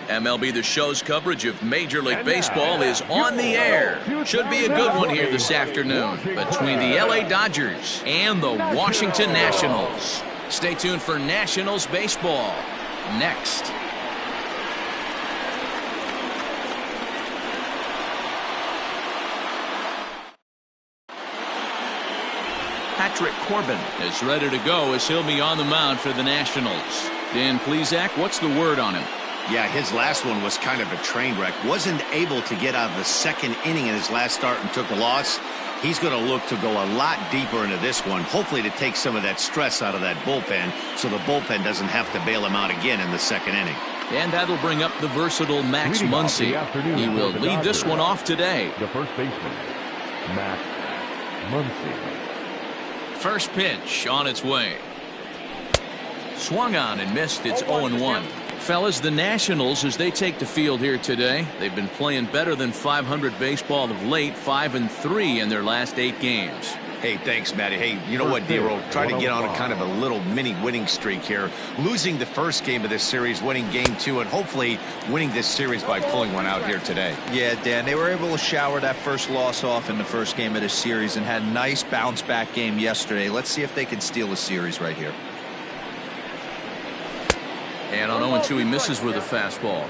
MLB The Show's coverage of Major League Baseball is on the air. Should be a good one here this afternoon between the LA Dodgers and the Washington Nationals. Stay tuned for Nationals baseball next. Patrick Corbin is ready to go as he'll be on the mound for the Nationals. Dan Plesac, what's the word on him? Yeah, his last one was kind of a train wreck. Wasn't able to get out of the second inning in his last start and took a loss. He's going to look to go a lot deeper into this one, hopefully to take some of that stress out of that bullpen so the bullpen doesn't have to bail him out again in the second inning. And that'll bring up the versatile Max Muncy. He will lead this one off today. The first baseman, Max Muncy. First pitch on its way. Swung on and missed. It's 0-1. Fellas, the Nationals, as they take the field here today, they've been playing better than .500 baseball of late, 5-3 in their last 8 games. Hey, thanks, Matty. Hey, you know what, D-Roll? Try to get on a kind of a little mini winning streak here. Losing the first game of this series, winning game 2, and hopefully winning this series by pulling one out here today. Yeah, Dan, they were able to shower that first loss off in the first game of this series and had a nice bounce-back game yesterday. Let's see if they can steal the series right here. And on 0-2, he misses with a fastball.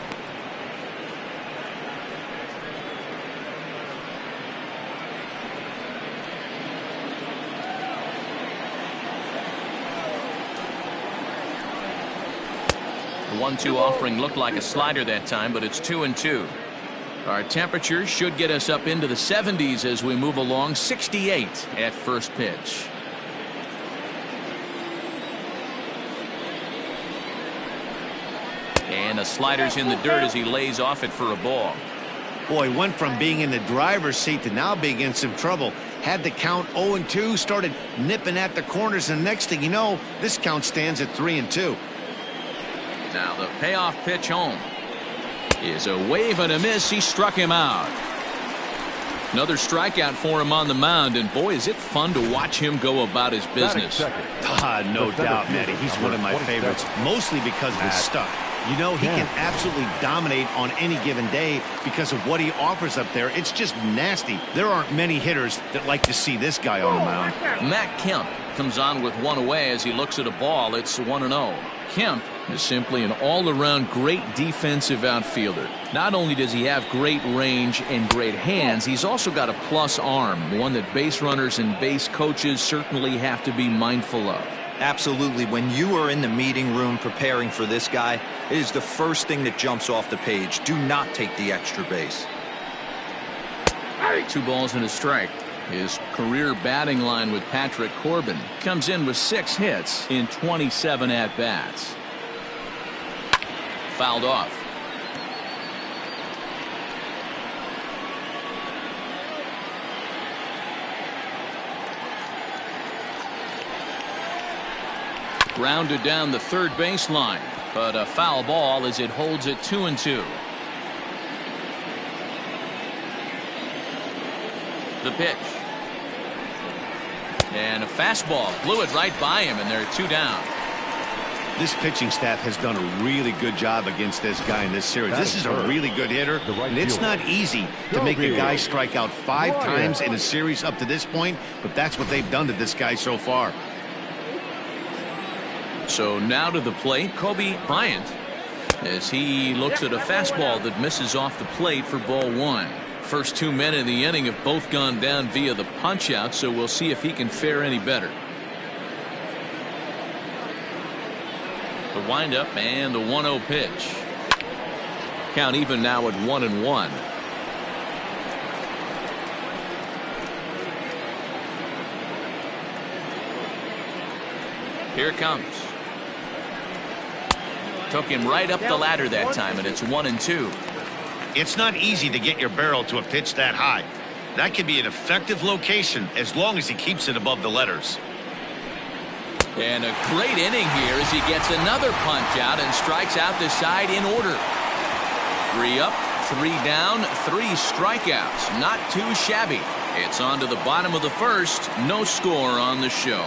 The 1-2 offering looked like a slider that time, but it's 2-2. Our temperature should get us up into the 70s as we move along. 68 at first pitch. And the slider's in the dirt as he lays off it for a ball. Boy, went from being in the driver's seat to now being in some trouble. Had the count 0-2, started nipping at the corners, and next thing you know, this count stands at 3-2. Now the payoff pitch home is a wave and a miss. He struck him out. Another strikeout for him on the mound, and boy, is it fun to watch him go about his business. No doubt, Matty. He's one of my favorites, mostly because of his stuff. You know, he can absolutely dominate on any given day because of what he offers up there. It's just nasty. There aren't many hitters that like to see this guy on the mound. Matt Kemp comes on with one away as he looks at a ball. It's 1-0. Kemp is simply an all-around great defensive outfielder. Not only does he have great range and great hands, he's also got a plus arm, one that base runners and base coaches certainly have to be mindful of. Absolutely. When you are in the meeting room preparing for this guy, it is the first thing that jumps off the page. Do not take the extra base. 2 balls and a strike. His career batting line with Patrick Corbin comes in with 6 hits in 27 at-bats. Fouled off. Grounded down the third baseline, but a foul ball as it holds it 2-2. The pitch. And a fastball blew it right by him, and they're 2 down. This pitching staff has done a really good job against this guy in this series. This is a really good hitter, and it's not easy to make a guy strike out 5 times in a series up to this point, but that's what they've done to this guy so far. So now to the plate, Kobe Bryant, as he looks at a fastball that misses off the plate for ball 1. First 2 men in the inning have both gone down via the punch out, so we'll see if he can fare any better. The windup and the 1-0 pitch. Count even now at 1-1. Here it comes. Took him right up the ladder that time, and it's 1-2. It's not easy to get your barrel to a pitch that high. That can be an effective location as long as he keeps it above the letters. And a great inning here as he gets another punch out and strikes out the side in order. 3 up, 3 down, 3 strikeouts. Not too shabby. It's on to the bottom of the first. No score on the show.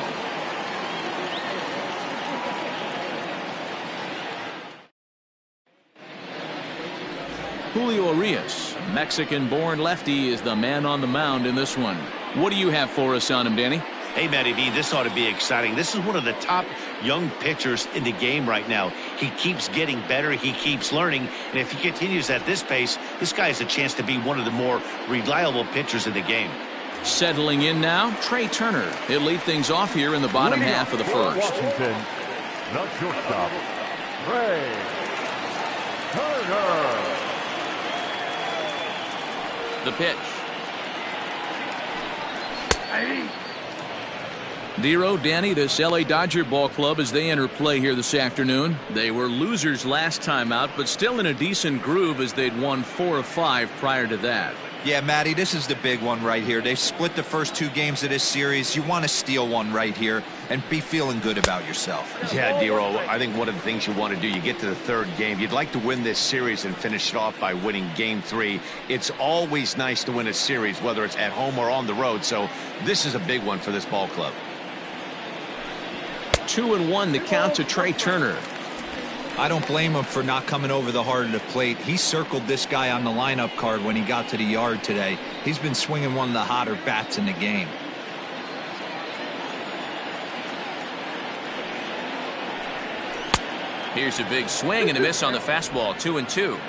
Julio Urias, Mexican-born lefty, is the man on the mound in this one. What do you have for us on him, Danny? Hey, Matty V, this ought to be exciting. This is one of the top young pitchers in the game right now. He keeps getting better. He keeps learning. And if he continues at this pace, this guy has a chance to be one of the more reliable pitchers in the game. Settling in now, Trey Turner. He'll lead things off here in the bottom half of the first. Washington, not shortstop, Trey Turner. The pitch. Dero, Danny, this L.A. Dodger ball club as they enter play here this afternoon. They were losers last time out, but still in a decent groove as they'd won 4 of 5 prior to that. Yeah, Matty, this is the big one right here. They've split the first 2 games of this series. You want to steal one right here and be feeling good about yourself. Yeah, Dero, I think one of the things you want to do, you get to the 3rd game, you'd like to win this series and finish it off by winning game 3. It's always nice to win a series, whether it's at home or on the road, so this is a big one for this ball club. 2-1 the count to Trey Turner. I don't blame him for not coming over the heart of the plate. He circled this guy on the lineup card when he got to the yard today. He's been swinging one of the hotter bats in the game. Here's a big swing and a miss on the fastball. 2-2.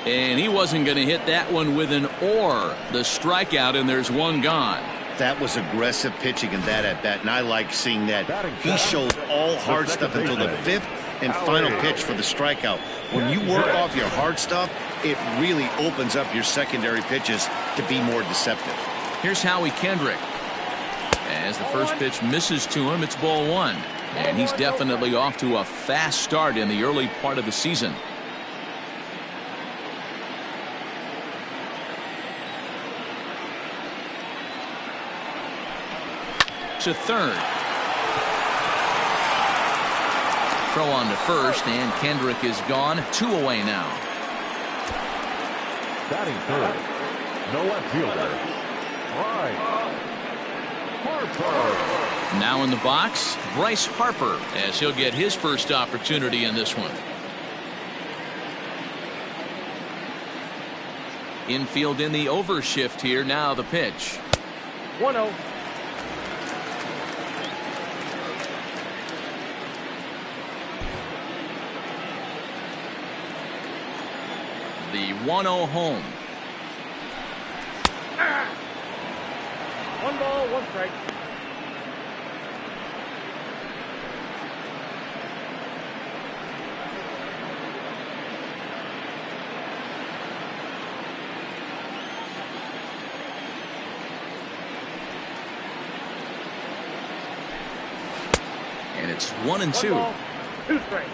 And he wasn't going to hit that one with an or. The strikeout, and there's one gone. That was aggressive pitching in that at bat, and I like seeing that. He showed all hard stuff until the 5th and final pitch for the strikeout. When you work off your hard stuff, it really opens up your secondary pitches to be more deceptive. Here's Howie Kendrick. As the first pitch misses to him, it's ball 1. And he's definitely off to a fast start in the early part of the season. To third. Throw on to first, and Kendrick is gone. 2 away now. Batting third, no left fielder, Bryce Harper. Now in the box, Bryce Harper, as he'll get his first opportunity in this one. Infield in the overshift here. Now the pitch. 1-0. The 1-0 home. 1 ball, 1 strike. And it's 1-2. 1 ball, 2 strikes.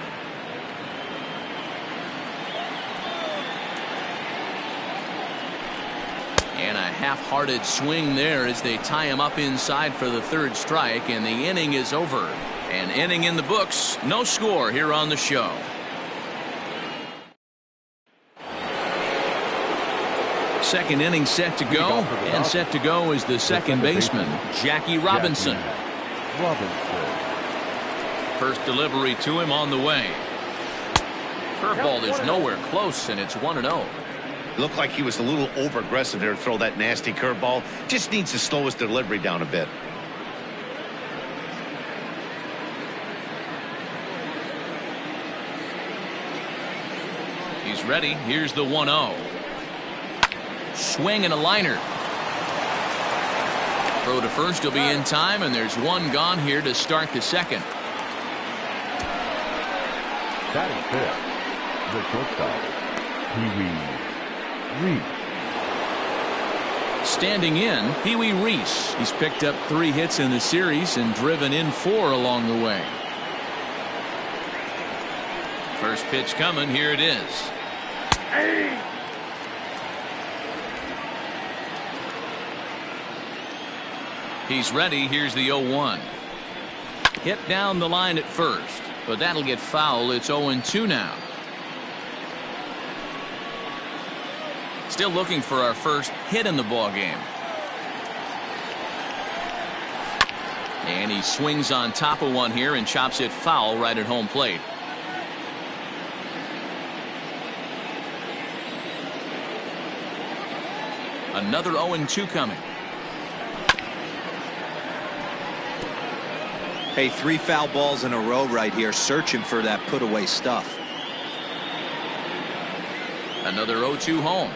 And a half-hearted swing there as they tie him up inside for the 3rd strike, and the inning is over. An inning in the books. No score here on the show. Second inning set to go, and set to go is the second baseman, Jackie Robinson. First delivery to him on the way. Curveball is nowhere close, and it's 1-0. Looked like he was a little over-aggressive there to throw that nasty curveball. Just needs to slow his delivery down a bit. He's ready. Here's the 1-0. Swing and a liner. Throw to first will be in time, and there's one gone here to start the second. Batting fifth, the shortstop, Pee-wee Reese. Standing in, Pee-wee Reese. He's picked up 3 hits in the series and driven in 4 along the way. First pitch coming. Here it is. He's ready. Here's the 0-1. Hit down the line at first, but that'll get foul. It's 0-2 now. Still looking for our first hit in the ball game. And he swings on top of one here and chops it foul right at home plate. Another 0-2 coming. Hey, 3 foul balls in a row right here, searching for that put away stuff. Another 0-2 home.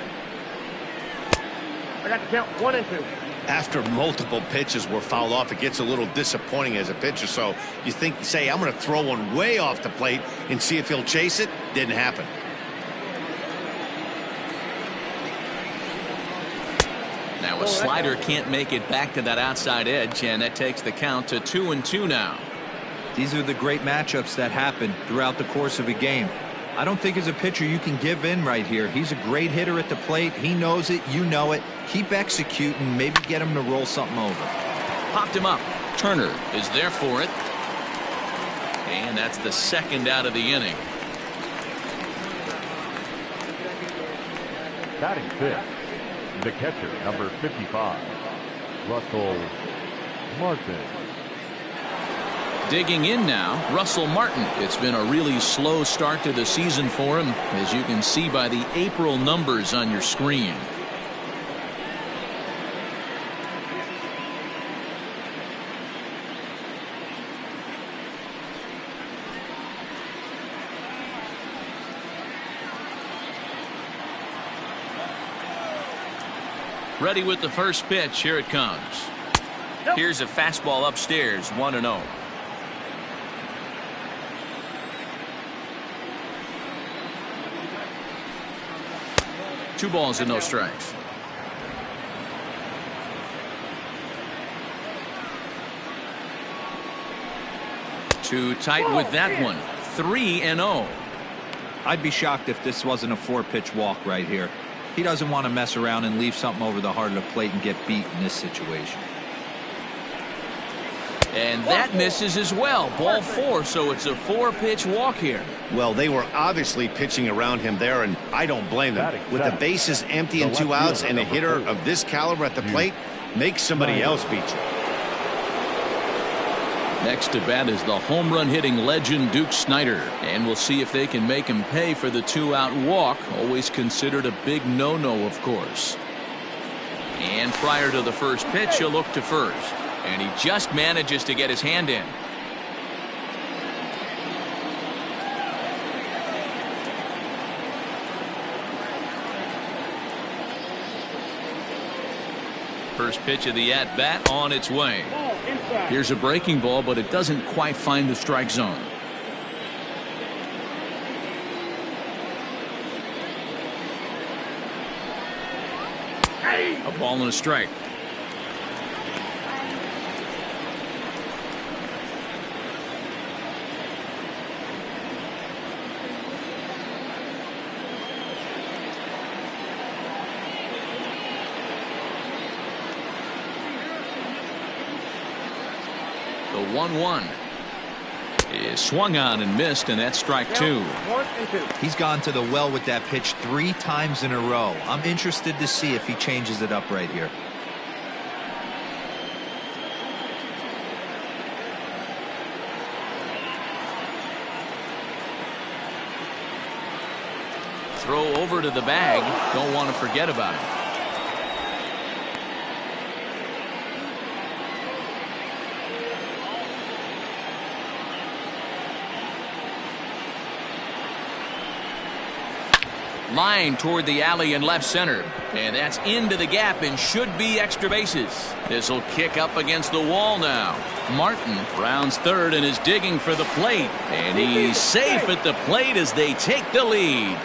I got to count 1 and 2. After multiple pitches were fouled off, it gets a little disappointing as a pitcher. So you say, I'm going to throw one way off the plate and see if he'll chase it. Didn't happen. Now a slider can't make it back to that outside edge, and that takes the count to 2-2 now. These are the great matchups that happen throughout the course of a game. I don't think as a pitcher you can give in right here. He's a great hitter at the plate. He knows it. You know it. Keep executing. Maybe get him to roll something over. Popped him up. Turner is there for it. And that's the second out of the inning. Batting fifth, the catcher, number 55, Russell Martin. Digging in now, Russell Martin. It's been a really slow start to the season for him, as you can see by the April numbers on your screen. Ready with the first pitch. Here it comes. Here's a fastball upstairs, 1-0. 2 balls and no strikes. Too tight with that one. 3-0. I'd be shocked if this wasn't a 4-pitch walk right here. He doesn't want to mess around and leave something over the heart of the plate and get beat in this situation. And that misses as well. Ball 4, so it's a 4-pitch walk here. Well, they were obviously pitching around him there, and I don't blame them. With the bases empty and 2 outs, and a hitter of this caliber at the plate, make somebody else beat you. Next to bat is the home run hitting legend Duke Snider, and we'll see if they can make him pay for the 2-out walk. Always considered a big no-no, of course. And prior to the first pitch, he'll look to first, and he just manages to get his hand in. First pitch of the at-bat on its way. Here's a breaking ball, but it doesn't quite find the strike zone. A ball and a strike. The 1-1 is swung on and missed, and that's strike 2. He's gone to the well with that pitch 3 times in a row. I'm interested to see if he changes it up right here. Throw over to the bag. Don't want to forget about it. Line toward the alley in left center, and that's into the gap and should be extra bases. This will kick up against the wall now. Martin rounds third and is digging for the plate, and he's safe at the plate as they take the lead.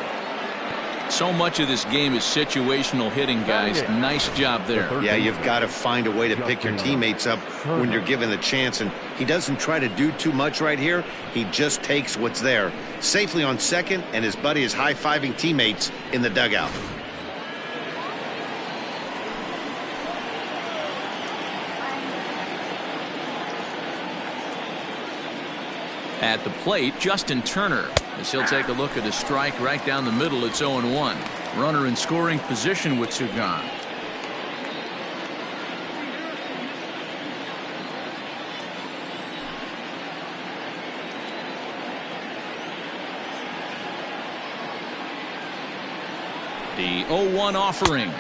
So much of this game is situational hitting, guys. Nice job there. Yeah, you've got to find a way to pick your teammates up when you're given the chance, and he doesn't try to do too much right here. He just takes what's there. Safely on second, and his buddy is high-fiving teammates in the dugout. At the plate, Justin Turner, as he'll take a look at a strike right down the middle. It's 0-1. Runner in scoring position with 2 gone. The 0-1 offering.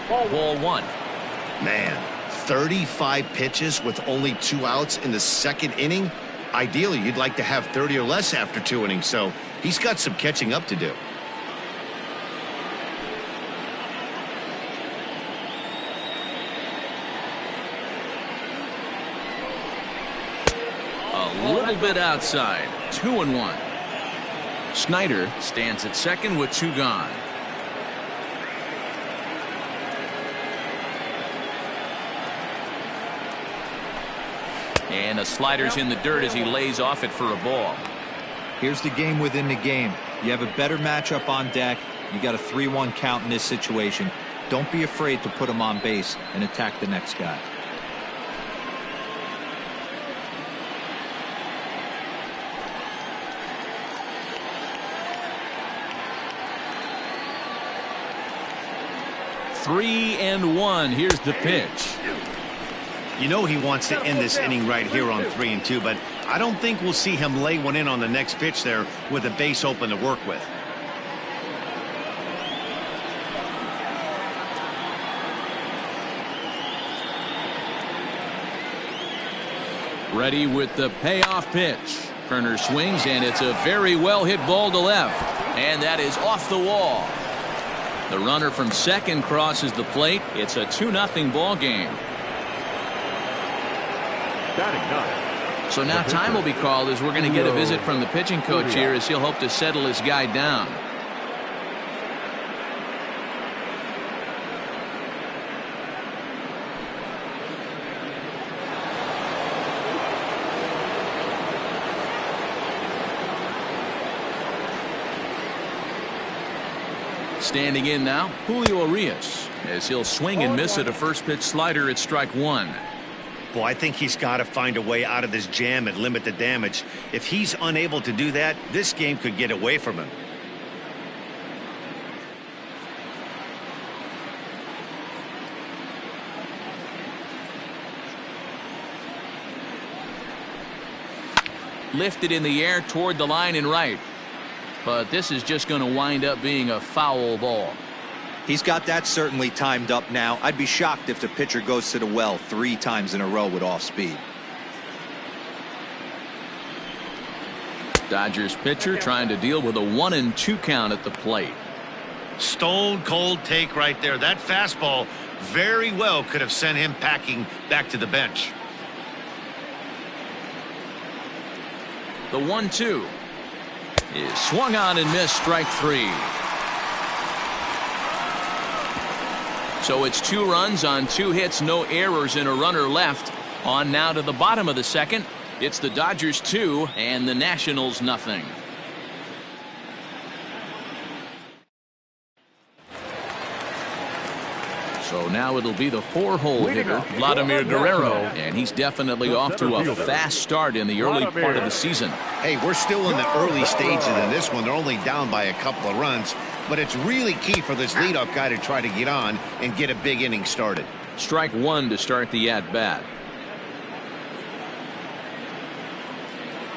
Ball one. Man, 35 pitches with only 2 outs in the second inning. Ideally, you'd like to have 30 or less after 2 innings, so he's got some catching up to do. A little bit outside. 2-1. Snyder stands at second with 2 gone. And a slider's in the dirt as he lays off it for a ball. Here's the game within the game. You have a better matchup on deck. You got a 3-1 count in this situation. Don't be afraid to put him on base and attack the next guy. Three and one. Here's the pitch. You know he wants to end this inning right here on 3-2, but I don't think we'll see him lay one in on the next pitch there with a base open to work with. Ready with the payoff pitch. Turner swings, and it's a very well hit ball to left. And that is off the wall. The runner from second crosses the plate. It's a 2-0 ball game. So now time will be called as we're going to get a visit from the pitching coach here as he'll hope to settle his guy down. Standing in now, Julio Urias, as he'll swing and miss at a first pitch slider at strike one. Boy, I think he's got to find a way out of this jam and limit the damage. If he's unable to do that, this game could get away from him. Lifted in the air toward the line and right. But this is just going to wind up being a foul ball. He's got that certainly timed up now. I'd be shocked if the pitcher goes to the well 3 times in a row with off speed. Dodgers pitcher trying to deal with a 1-2 count at the plate. Stone cold take right there. That fastball very well could have sent him packing back to the bench. The 1-2 is swung on and missed, strike 3. So it's 2 runs on 2 hits, no errors, and a runner left. On now to the bottom of the second. It's the Dodgers 2 and the Nationals nothing. So now it'll be the 4-hole hitter, Vladimir Guerrero, and he's definitely off to a fast start in the early part of the season. Hey, we're still in the early stages of this one. They're only down by a couple of runs, but it's really key for this leadoff guy to try to get on and get a big inning started. Strike 1 to start the at-bat.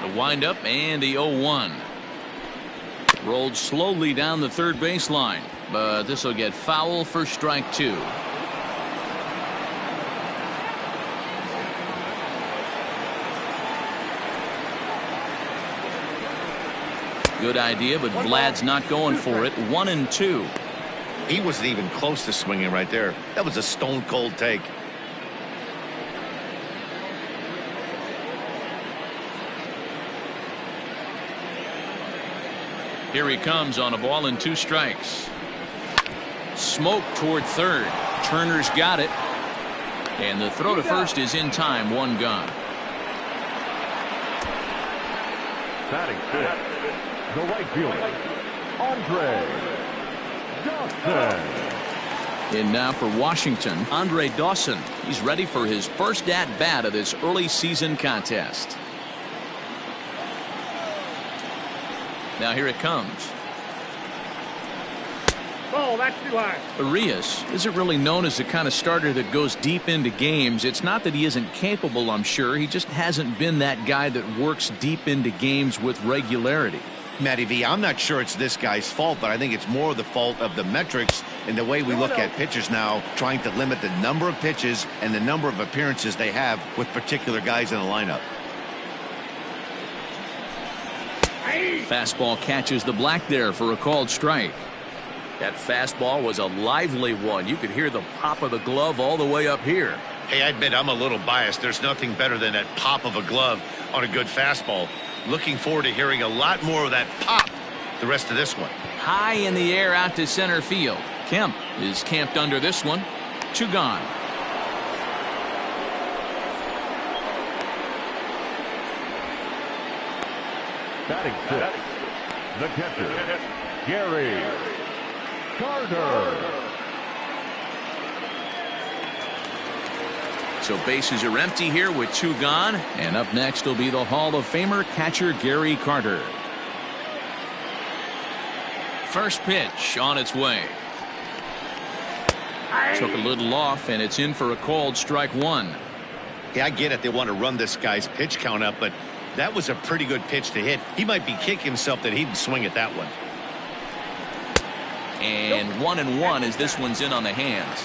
The windup and the 0-1. Rolled slowly down the third baseline, but this will get foul for strike 2. Good idea, but Vlad's not going for it. 1-2. He wasn't even close to swinging right there. That was a stone cold take. Here he comes on a ball and 2 strikes. Smoke toward third. Turner's got it. And the throw to first is in time. 1 gone. Batting fifth, the right fielder, Andre Dawson. And now for Washington, Andre Dawson. He's ready for his first at-bat of this early season contest. Now here it comes. Oh, that's too high. Urias isn't really known as the kind of starter that goes deep into games. It's not that he isn't capable, I'm sure. He just hasn't been that guy that works deep into games with regularity. Matty V, I'm not sure it's this guy's fault, but I think it's more the fault of the metrics and the way we look at pitchers now, trying to limit the number of pitches and the number of appearances they have with particular guys in the lineup. Fastball catches the black there for a called strike. That fastball was a lively one. You could hear the pop of the glove all the way up here. Hey, I admit I'm a little biased. There's nothing better than that pop of a glove on a good fastball. Looking forward to hearing a lot more of that pop the rest of this one. High in the air out to center field. Kemp is camped under this one. 2 gone. Batting 6, the catcher, Gary Carter. So bases are empty here with 2 gone. And up next will be the Hall of Famer catcher Gary Carter. First pitch on its way. Took a little off, and it's in for a called strike 1. Yeah, I get it. They want to run this guy's pitch count up, but that was a pretty good pitch to hit. He might be kicking himself that he didn't swing at that one. And 1-1 as this one's in on the hands.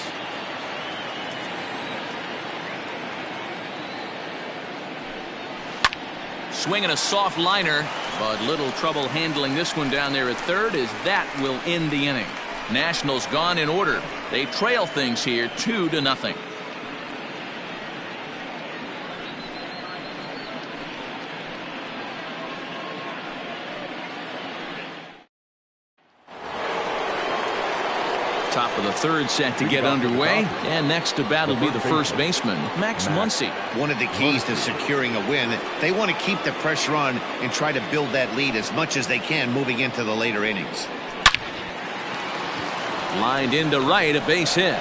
Swinging a soft liner, but little trouble handling this one down there at third, as that will end the inning. Nationals gone in order. They trail things here 2-0. Top of the third set to get underway, and next to bat will be the first baseman, Max Muncy. One of the keys to securing a win, they want to keep the pressure on and try to build that lead as much as they can moving into the later innings. Lined into right, a base hit.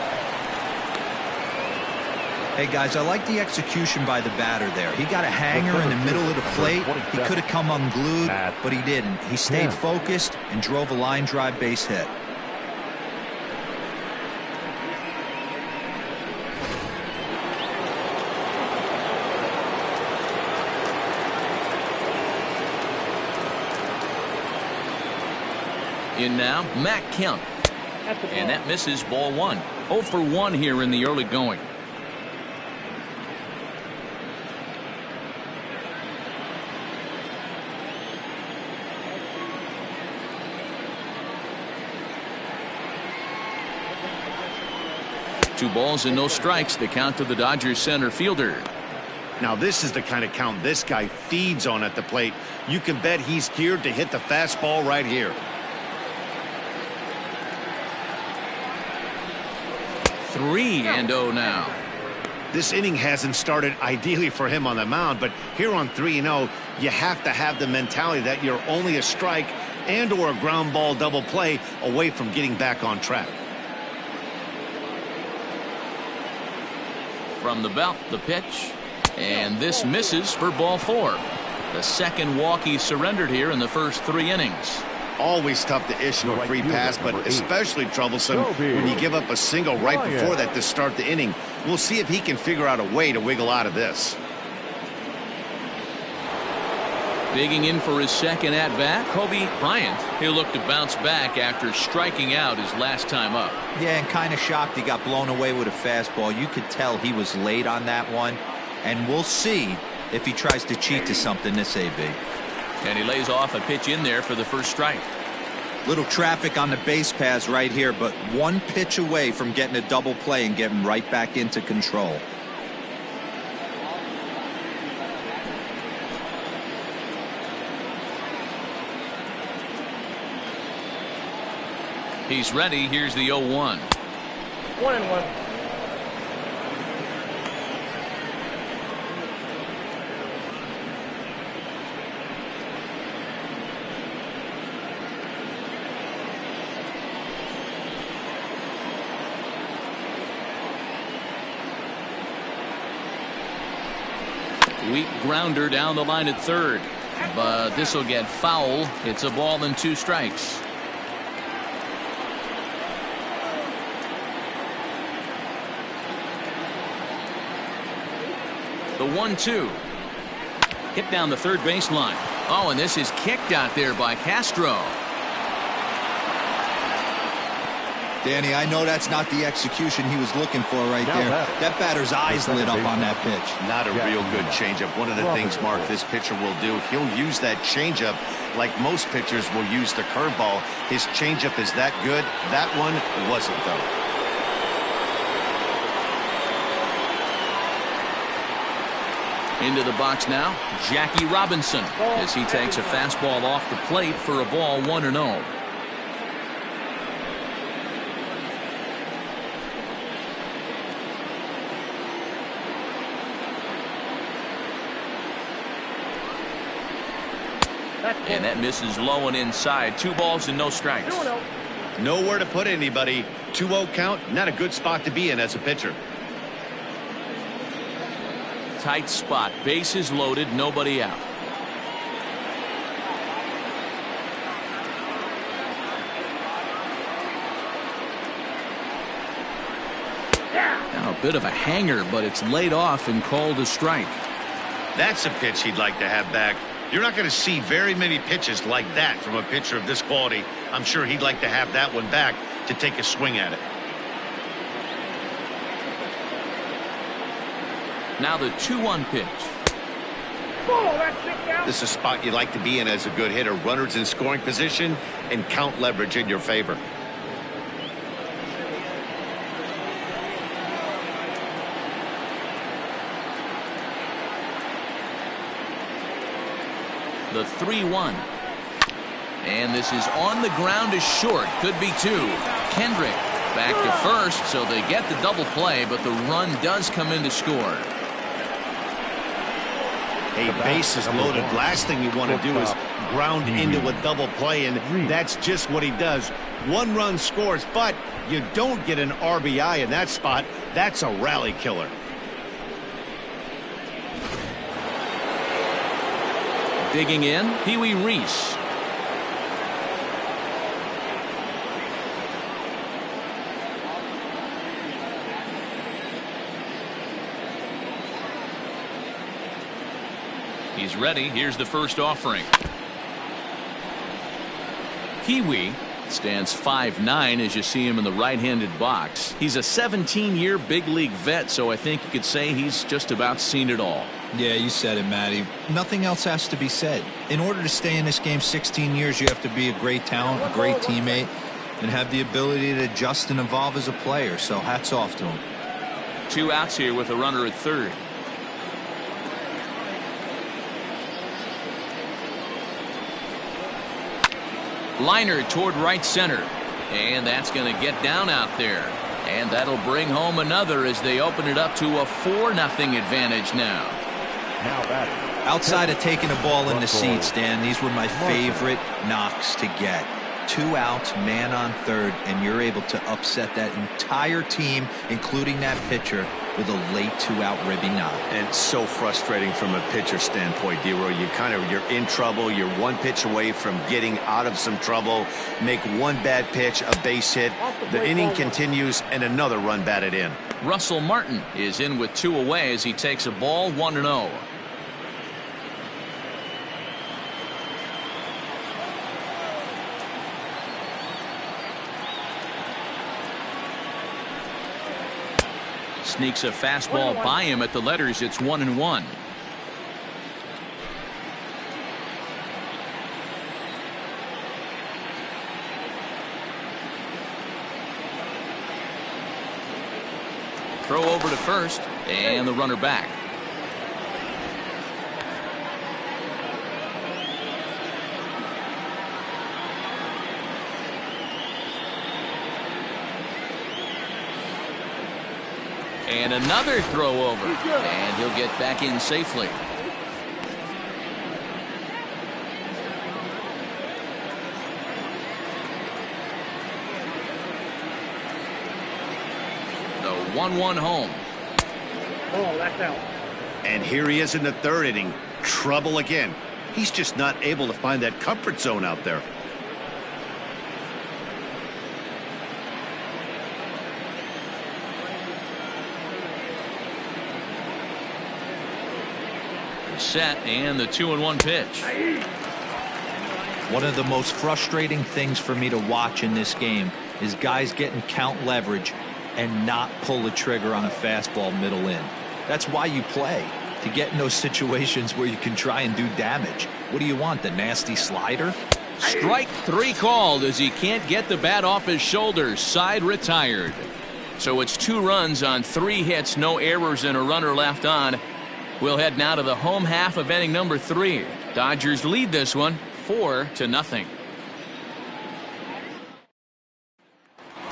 Hey guys, I like the execution by the batter there. He got a hanger in the middle of the plate. He could have come unglued, but he didn't. He stayed focused and drove a line drive base hit. In now, Matt Kemp. And that misses, ball 1. 0 for 1 here in the early going. Two balls and no strikes. The count to the Dodgers center fielder. Now this is the kind of count this guy feeds on at the plate. You can bet he's geared to hit the fastball right here. 3-0 now. This inning hasn't started ideally for him on the mound, but here on 3-0, you have to have the mentality that you're only a strike and or a ground ball double play away from getting back on track. From the belt, the pitch, and this misses for ball 4. The second walk he surrendered here in the first 3 innings. Always tough to issue a free pass, but especially troublesome when you give up a single right before that to start the inning. We'll see if he can figure out a way to wiggle out of this. Digging in for his second at-bat, Kobe Bryant. He'll look to bounce back after striking out his last time up. Yeah, and kind of shocked he got blown away with a fastball. You could tell he was late on that one, and we'll see if he tries to cheat to something this AB. And he lays off a pitch in there for the first strike. Little traffic on the base paths right here, but one pitch away from getting a double play and getting right back into control. He's ready. Here's the 0-1. 1-1. Weak grounder down the line at third, but this will get foul. It's a ball and 2 strikes. The 1-2 hit down the third baseline. Oh, and this is kicked out there by Castro. Danny, I know that's not the execution he was looking for right there. That batter's eyes lit up on that pitch. Not a real good changeup. One of the things, Mark, this pitcher will do, he'll use that changeup like most pitchers will use the curveball. His changeup is that good. That one wasn't, though. Into the box now, Jackie Robinson, as he takes a fastball off the plate for a ball 1-0. And that misses low and inside. 2 balls and no strikes. Nowhere to put anybody. 2-0 count, not a good spot to be in as a pitcher. Tight spot. Bases loaded. Nobody out. Now a bit of a hanger, but it's laid off and called a strike. That's a pitch he'd like to have back. You're not going to see very many pitches like that from a pitcher of this quality. I'm sure he'd like to have that one back to take a swing at it. Now the 2-1 pitch. This is a spot you like to be in as a good hitter. Runners in scoring position and count leverage in your favor. The 3-1. And this is on the ground is short. Could be 2. Kendrick back to first, so they get the double play, but the run does come in to score. Hey, base is loaded. Last thing you want to do is ground into a double play, and that's just what he does. 1 run scores, but you don't get an RBI in that spot. That's a rally killer. Digging in, Pee-wee Reese. He's ready. Here's the first offering. Pee-wee stands 5'9" as you see him in the right-handed box. He's a 17-year big league vet, so I think you could say he's just about seen it all. Yeah, you said it, Matty. Nothing else has to be said. In order to stay in this game 16 years, you have to be a great talent, a great teammate, and have the ability to adjust and evolve as a player. So hats off to him. 2 outs here with a runner at third. Liner toward right center. And that's going to get down out there. And that'll bring home another as they open it up to a 4-0 advantage now. Outside of taking a ball in the seats, Dan, these were my favorite knocks to get. 2 outs, man on third, and you're able to upset that entire team, including that pitcher, with a late 2-out ribby knock. And so frustrating from a pitcher standpoint, D-Roy. You're in trouble. You're 1 pitch away from getting out of some trouble. Make 1 bad pitch, a base hit. The inning continues, and another run batted in. Russell Martin is in with 2 away as he takes a ball 1-0. Sneaks a fastball by him at the letters. It's 1-1. Throw over to first, and the runner back. And another throw over, and he'll get back in safely. The 1-1 home. Oh, that's out. And here he is in the 3rd inning. Trouble again. He's just not able to find that comfort zone out there. Set, and the 2-1 pitch. One of the most frustrating things for me to watch in this game is guys getting count leverage and not pull the trigger on a fastball middle in. That's why you play, to get in those situations where you can try and do damage. What do you want, the nasty slider? Strike 3 called as he can't get the bat off his shoulders. Side retired. So it's 2 runs on 3 hits, no errors, and a runner left on. We'll head now to the home half of inning number 3. Dodgers lead this one 4-0.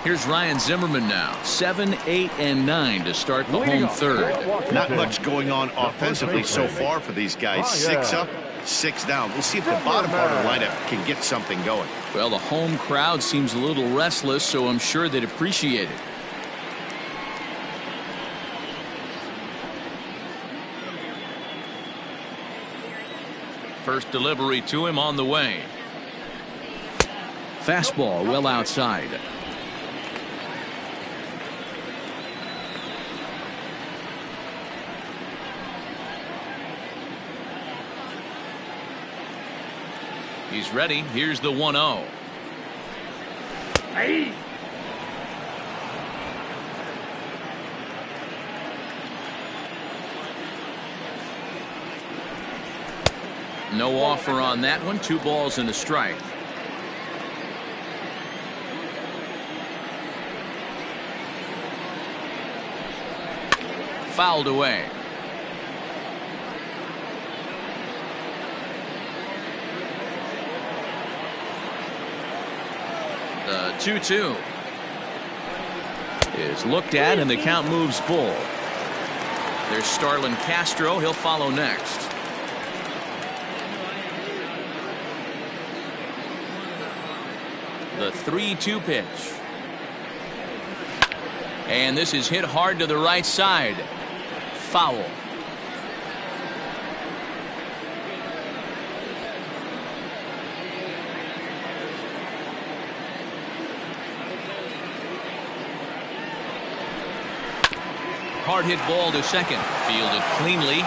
Here's Ryan Zimmerman now. 7, 8, and 9 to start the home third. Not much going on offensively so far for these guys. 6 up, 6 down. We'll see if the bottom part of the lineup can get something going. Well, the home crowd seems a little restless, so I'm sure they'd appreciate it. First delivery to him on the way. Fastball well outside. He's ready. Here's the 1-0. Hey. No offer on that one. 2 balls and a strike. Fouled away. The 2-2 is looked at and the count moves full. There's Starlin Castro. He'll follow next. The 3-2 pitch. And this is hit hard to the right side. Foul. Hard hit ball to second. Fielded cleanly.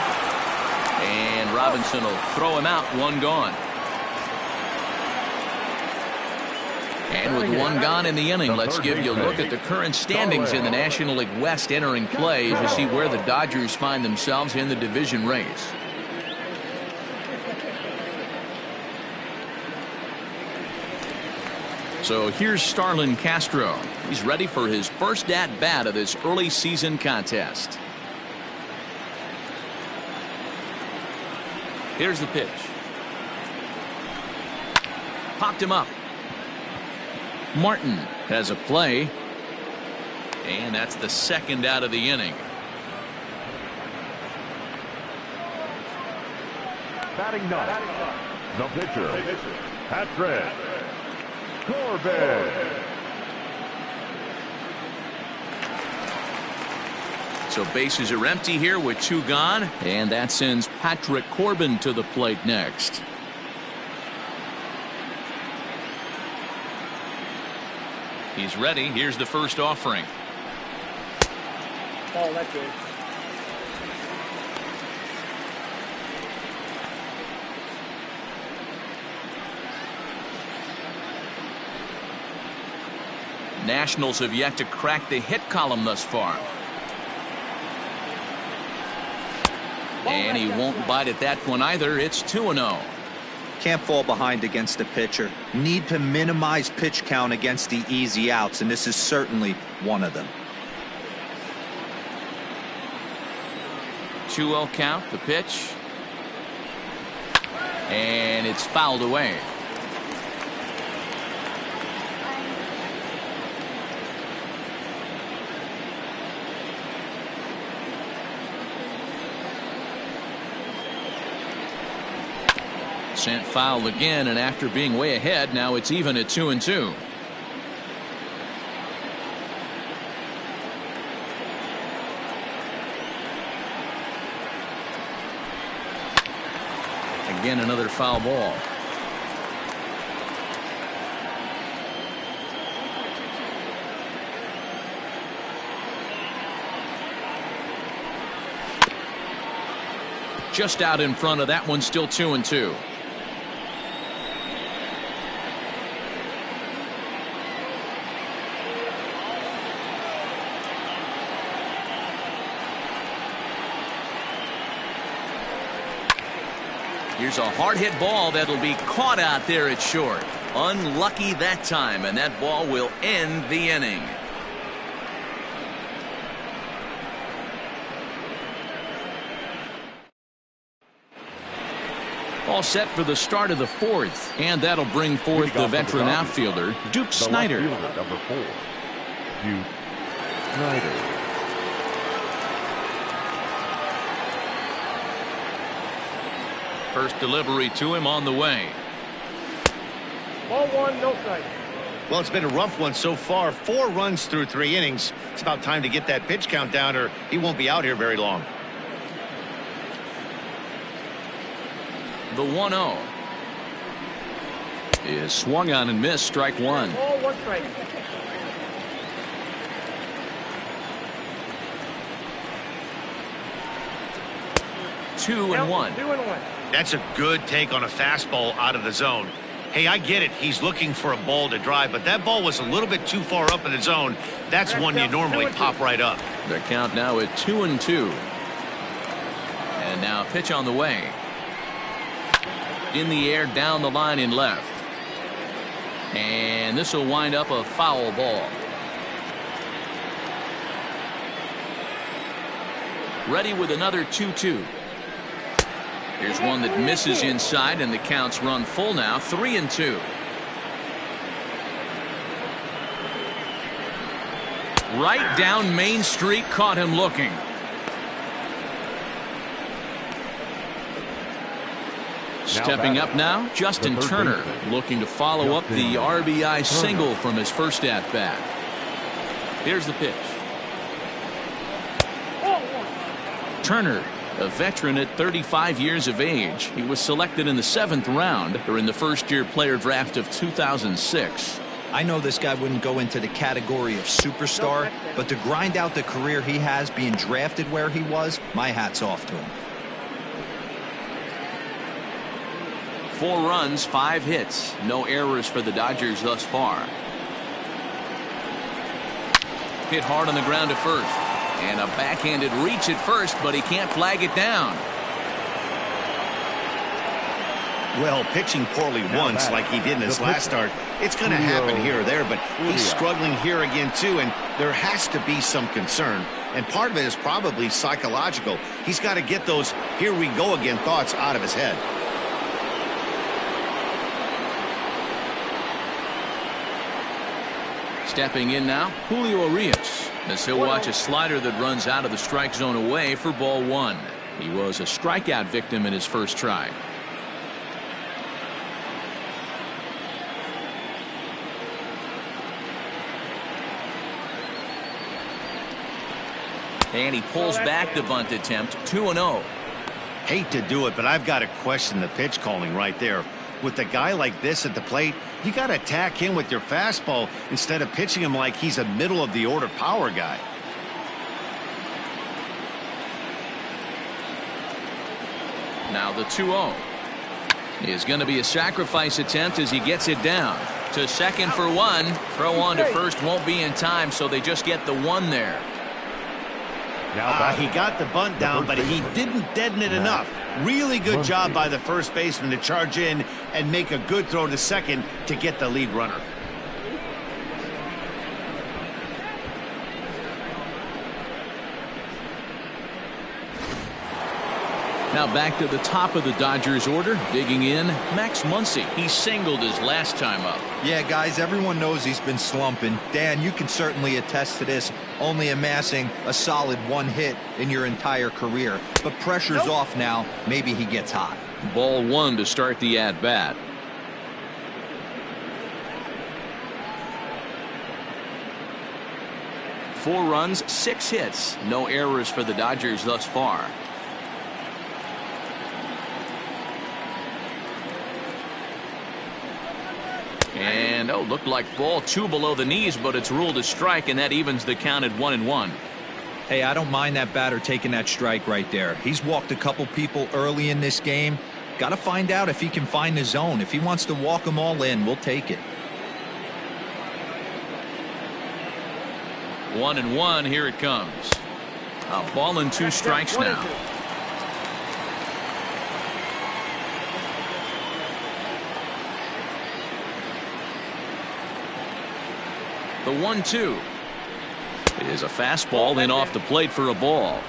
And Robinson will throw him out. 1 gone. And with 1 gone in the inning, let's give you a look at the current standings in the National League West entering play to see where the Dodgers find themselves in the division race. So here's Starlin Castro. He's ready for his first at-bat of this early season contest. Here's the pitch. Popped him up. Martin has a play. And that's the 2nd out of the inning. Batting ninth, the pitcher, Patrick Corbin. So bases are empty here with 2 gone. And that sends Patrick Corbin to the plate next. He's ready. Here's the first offering. Oh, that's good. Nationals have yet to crack the hit column thus far. And he won't bite at that one either. It's 2-0. Can't fall behind against the pitcher. Need to minimize pitch count against the easy outs, and this is certainly one of them. 2-0 count, the pitch. And it's fouled away. Sent foul again, and after being way ahead, now it's even at 2-2. Again, another foul ball. Just out in front of that one, still 2-2. Here's a hard-hit ball that'll be caught out there at short. Unlucky that time, and that ball will end the inning. All set for the start of the fourth, and that'll bring forth the veteran outfielder, Duke Snyder. Number 4, Duke Snyder. First delivery to him on the way. Ball 1, no strike. Well, it's been a rough one so far. 4 runs through 3 innings. It's about time to get that pitch count down, or he won't be out here very long. The 1-0 is swung on and missed. Strike 1. Ball 1 strike. Two and one. 2-1. That's a good take on a fastball out of the zone. Hey, I get it. He's looking for a ball to drive, but that ball was a little bit too far up in the zone. That's one you normally pop right up. The count now at 2-2. And now pitch on the way. In the air, down the line in left. And this will wind up a foul ball. Ready with another 2-2. Here's one that misses inside, and the count's run full now. 3-2. Right down Main Street, caught him looking. Stepping up now, Justin Turner, looking to follow up the RBI single from his first at-bat. Here's the pitch. Turner, a veteran at 35 years of age. He was selected in the 7th round during the first-year player draft of 2006. I know this guy wouldn't go into the category of superstar, but to grind out the career he has being drafted where he was, my hat's off to him. 4 runs, 5 hits. No errors for the Dodgers thus far. Hit hard on the ground to first. And a backhanded reach at first, but he can't flag it down. Well, pitching poorly once like he did in his last start, it's going to happen here or there, but he's struggling here again too, and there has to be some concern. And part of it is probably psychological. He's got to get those "here we go again" thoughts out of his head. Stepping in now, Julio Urias, as he'll watch a slider that runs out of the strike zone away for ball 1. He was a strikeout victim in his first try. And he pulls back the bunt attempt. 2-0. Hate to do it, but I've got to question the pitch calling right there. With a guy like this at the plate, you got to attack him with your fastball instead of pitching him like he's a middle-of-the-order power guy. Now the 2-0 is going to be a sacrifice attempt as he gets it down to second for 1. Throw on to first won't be in time, so they just get the 1 there. He got the bunt down, but he didn't deaden it enough. Really good job by the first baseman to charge in and make a good throw to second to get the lead runner. Now back to the top of the Dodgers order, digging in, Max Muncy. He singled his last time up. Yeah, guys, everyone knows he's been slumping. Dan, you can certainly attest to this, only amassing a solid 1 hit in your entire career. But pressure's off now. Maybe he gets hot. Ball 1 to start the at-bat. Four runs, 6 hits. No errors for the Dodgers thus far. And looked like ball 2 below the knees, but it's ruled a strike, and that evens the count at 1-1. Hey, I don't mind that batter taking that strike right there. He's walked a couple people early in this game. Got to find out if he can find the zone. If he wants to walk them all in, we'll take it. 1-1, here it comes. A ball and 2 strikes now. The 1-2. It is a fastball, then off the plate for a ball.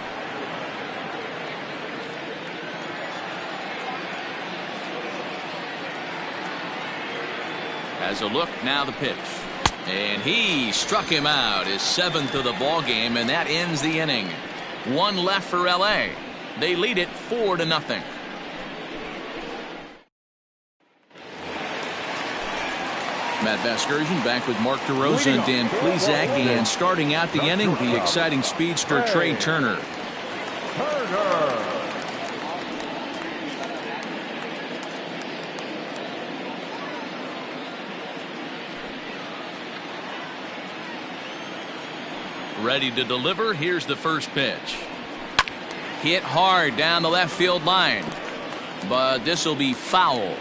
Has a look, now the pitch. And he struck him out, his 7th of the ball game, and that ends the inning. One left for LA. They lead it 4-0. Matt Vasgersian back with Mark DeRosa and Dan Plesac, and starting out the inning, the exciting speedster Trey Turner. Ready to deliver. Here's the first pitch. Hit hard down the left field line, but this will be foul.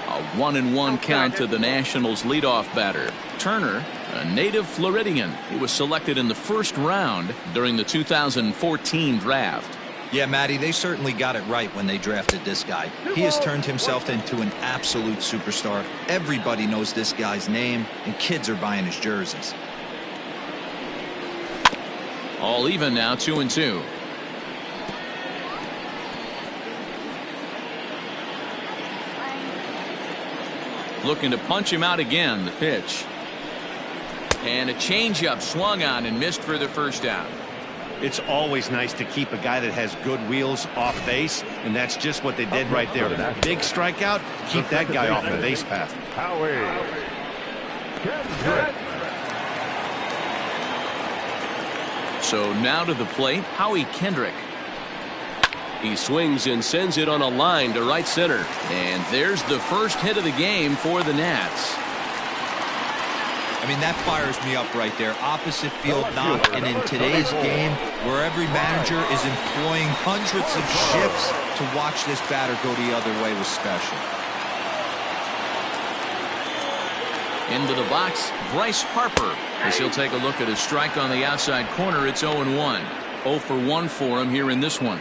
A 1-1 count to the Nationals leadoff batter. Turner, a native Floridian. He was selected in the first round during the 2014 draft. Yeah, Matty, they certainly got it right when they drafted this guy. He has turned himself into an absolute superstar. Everybody knows this guy's name, and kids are buying his jerseys. All even now, 2-2. Looking to punch him out again. The pitch. And a changeup swung on and missed for the first out. It's always nice to keep a guy that has good wheels off base, and that's just what they did right there. Big strikeout, keep that guy off the base path. So now to the plate, Howie Kendrick. He swings and sends it on a line to right center. And there's the first hit of the game for the Nats. I mean, that fires me up right there. Opposite field knock, and in today's game, where every manager is employing hundreds of shifts, to watch this batter go the other way was special. Into the box, Bryce Harper, as he'll take a look at his strike on the outside corner. It's 0-1. 0 for 1 for him here in this one.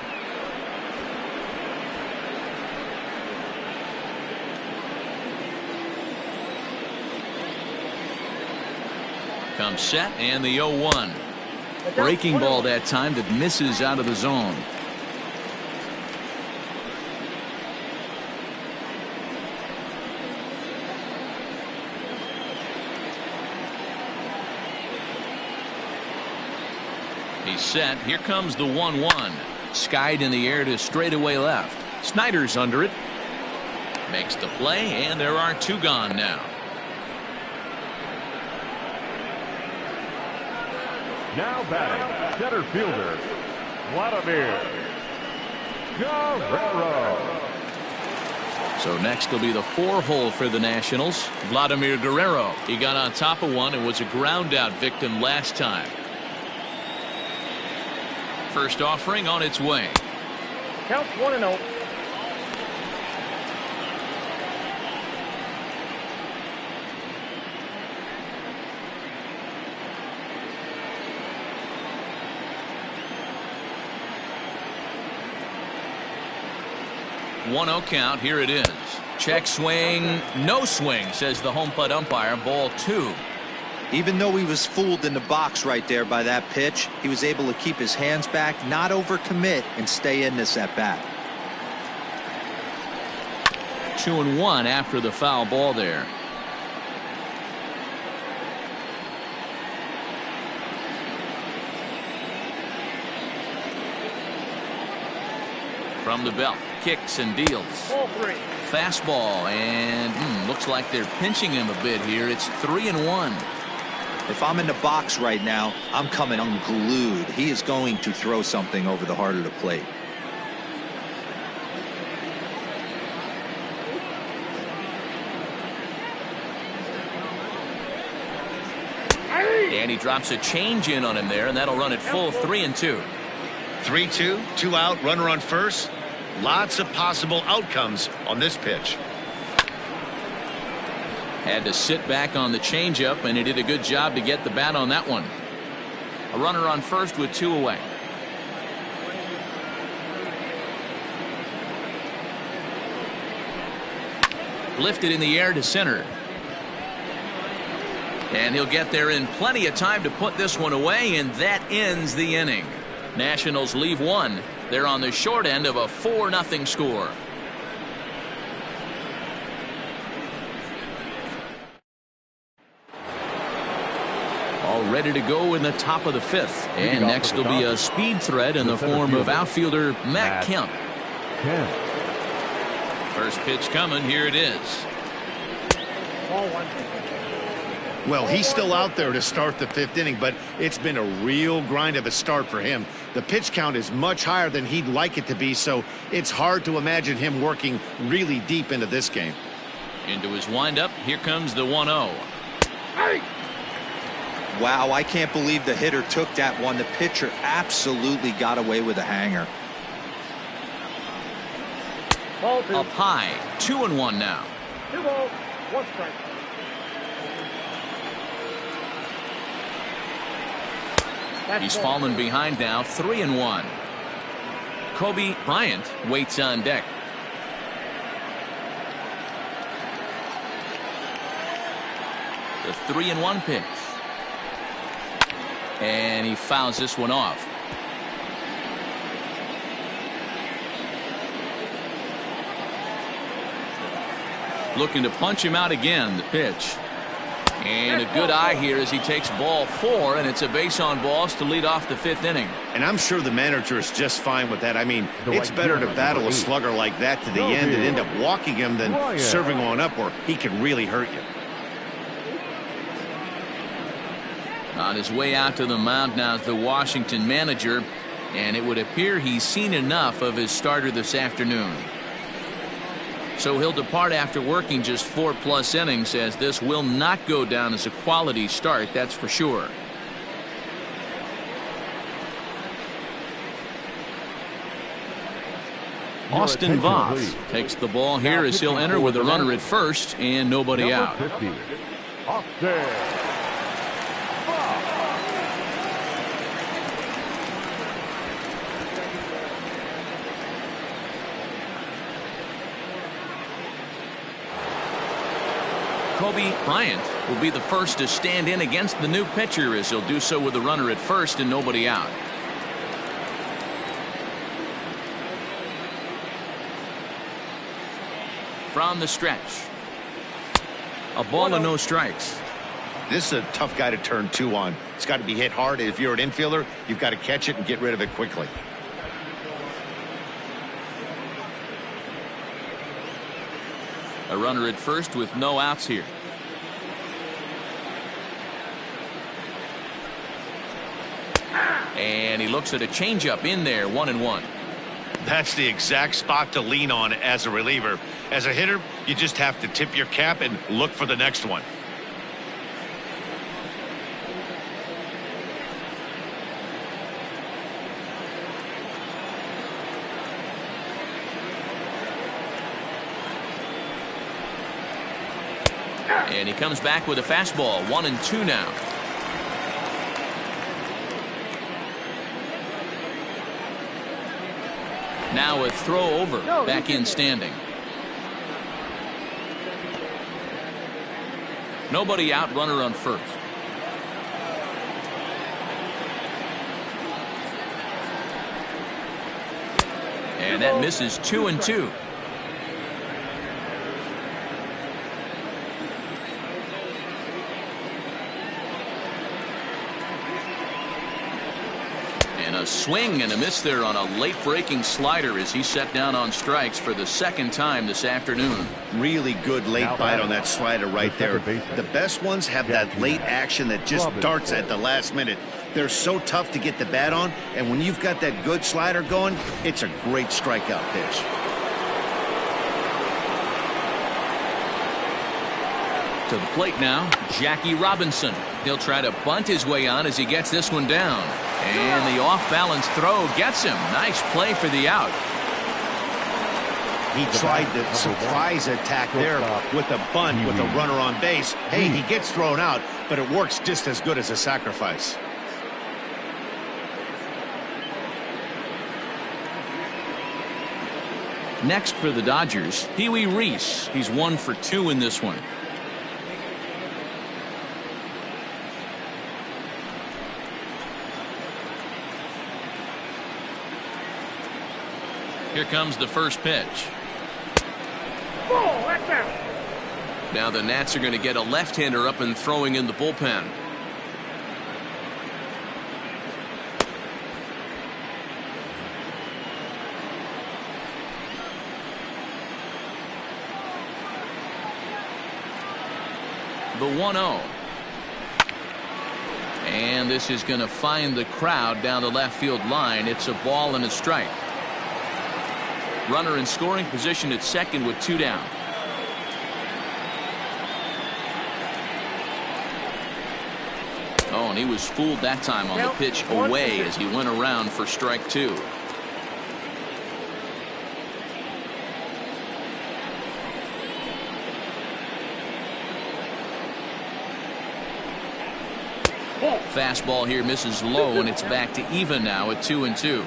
Comes set, and the 0-1. Breaking ball that time that misses out of the zone. He's set. Here comes the 1-1. Skied in the air to straightaway left. Snyder's under it. Makes the play, and there are 2 gone now. Now batting, center fielder, Vladimir Guerrero. So next will be the 4-hole for the Nationals. Vladimir Guerrero. He got on top of one and was a ground out victim last time. First offering on its way. Count 1-0. One 1-0 count. Here it is. Check swing. No swing, says the home plate umpire. Ball 2. Even though he was fooled in the box right there by that pitch, he was able to keep his hands back, not overcommit, and stay in this at bat. 2-1 after the foul ball there. From the belt, kicks and deals. Ball 3. Fastball, and looks like they're pinching him a bit here. It's 3-1. If I'm in the box right now, I'm coming unglued. He is going to throw something over the heart of the plate. And he drops a change in on him there, and that'll run it full 3-2. 3-2, 2 out, runner on first. Lots of possible outcomes on this pitch. Had to sit back on the changeup, and he did a good job to get the bat on that one. A runner on first with 2 away. lifted in the air to center. And he'll get there in plenty of time to put this one away, and that ends the inning. Nationals leave one. They're on the short end of a 4-0 score. All ready to go in the top of the 5th. And next will be a speed threat in the form of outfielder Matt Kemp. First pitch coming. Here it is. Ball 1. Well, he's still out there to start the 5th inning, but it's been a real grind of a start for him. The pitch count is much higher than he'd like it to be, so it's hard to imagine him working really deep into this game. Into his windup. Here comes the 1-0. Wow, I can't believe the hitter took that one. The pitcher absolutely got away with a hanger. Ball 2. Up high. 2-1 now. 2 balls, 1 strike. He's fallen behind now. 3-1. Kobe Bryant waits on deck. The 3-1 pitch. And he fouls this one off. Looking to punch him out again. The pitch. And a good eye here as he takes ball 4, and it's a base on balls to lead off the 5th inning. And I'm sure the manager is just fine with that. I mean, it's better to battle a slugger like that to the end and end up walking him than serving on up where he could really hurt you. On his way out to the mound now is the Washington manager, and it would appear he's seen enough of his starter this afternoon. So he'll depart after working just 4+ innings, as this will not go down as a quality start, that's for sure. Austin Voth takes the ball here as he'll enter with a runner at first and nobody out. Kobe Bryant will be the first to stand in against the new pitcher, as he'll do so with a runner at first and nobody out. From the stretch. A ball and no strikes. This is a tough guy to turn 2 on. It's got to be hit hard. If you're an infielder, you've got to catch it and get rid of it quickly. A runner at first with no outs here. And he looks at a changeup in there. 1-1. That's the exact spot to lean on as a reliever. As a hitter, you just have to tip your cap and look for the next one. And he comes back with a fastball. 1-2 now. Now a throw over. Back in standing. Nobody out. Runner on first. And that misses. 2-2. A swing and a miss there on a late breaking slider as he set down on strikes for the 2nd time this afternoon. Really good late bite on that slider right there. The best ones have that late action that just darts at the last minute. They're so tough to get the bat on, and when you've got that good slider going, it's a great strikeout pitch. To the plate now, Jackie Robinson. He'll try to bunt his way on as he gets this one down. And the off-balance throw gets him. Nice play for the out. He tried the surprise attack there with a bunt with a runner on base. Hey, he gets thrown out, but it works just as good as a sacrifice. Next for the Dodgers, Pee Wee Reese. He's 1 for 2 in this one. Here comes the first pitch. Ball, that's out. Now the Nats are going to get a left-hander up and throwing in the bullpen. The 1-0. And this is going to find the crowd down the left field line. It's a ball and a strike. Runner in scoring position at second with 2 down. Oh, and he was fooled that time on the pitch away as he went around for strike 2. Fastball here misses low, and it's back to even now at 2-2.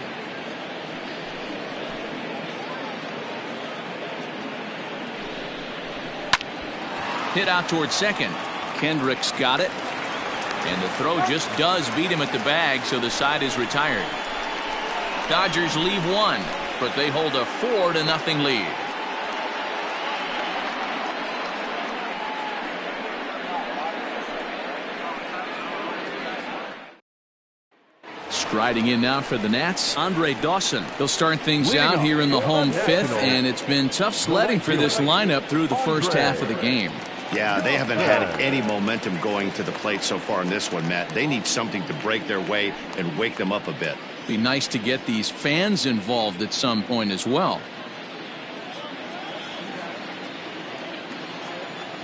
Hit out towards second. Kendrick's got it. And the throw just does beat him at the bag, so the side is retired. Dodgers leave 1, but they hold a 4-0 lead. Striding in now for the Nats, Andre Dawson. They'll start things out here in the home 5th, and it's been tough sledding for this lineup through the first half of the game. Yeah, they haven't had any momentum going to the plate so far in this one, Matt. They need something to break their way and wake them up a bit. Be nice to get these fans involved at some point as well.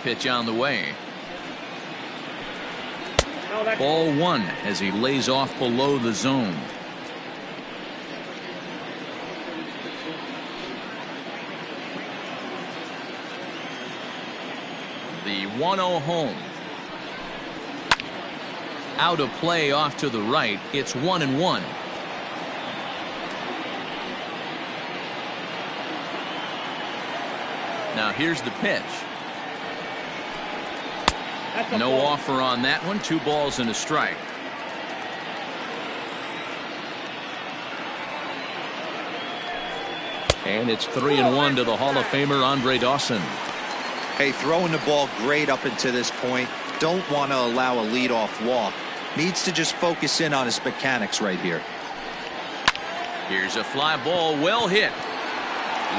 Pitch on the way. Ball 1 as he lays off below the zone. The 1-0 home. Out of play off to the right. It's 1-1. Now here's the pitch. No offer on that one. 2 balls and a strike. And it's 3-1 to the Hall of Famer Andre Dawson. Hey, throwing the ball great up until this point. Don't want to allow a leadoff walk. Needs to just focus in on his mechanics right here. Here's a fly ball, well hit.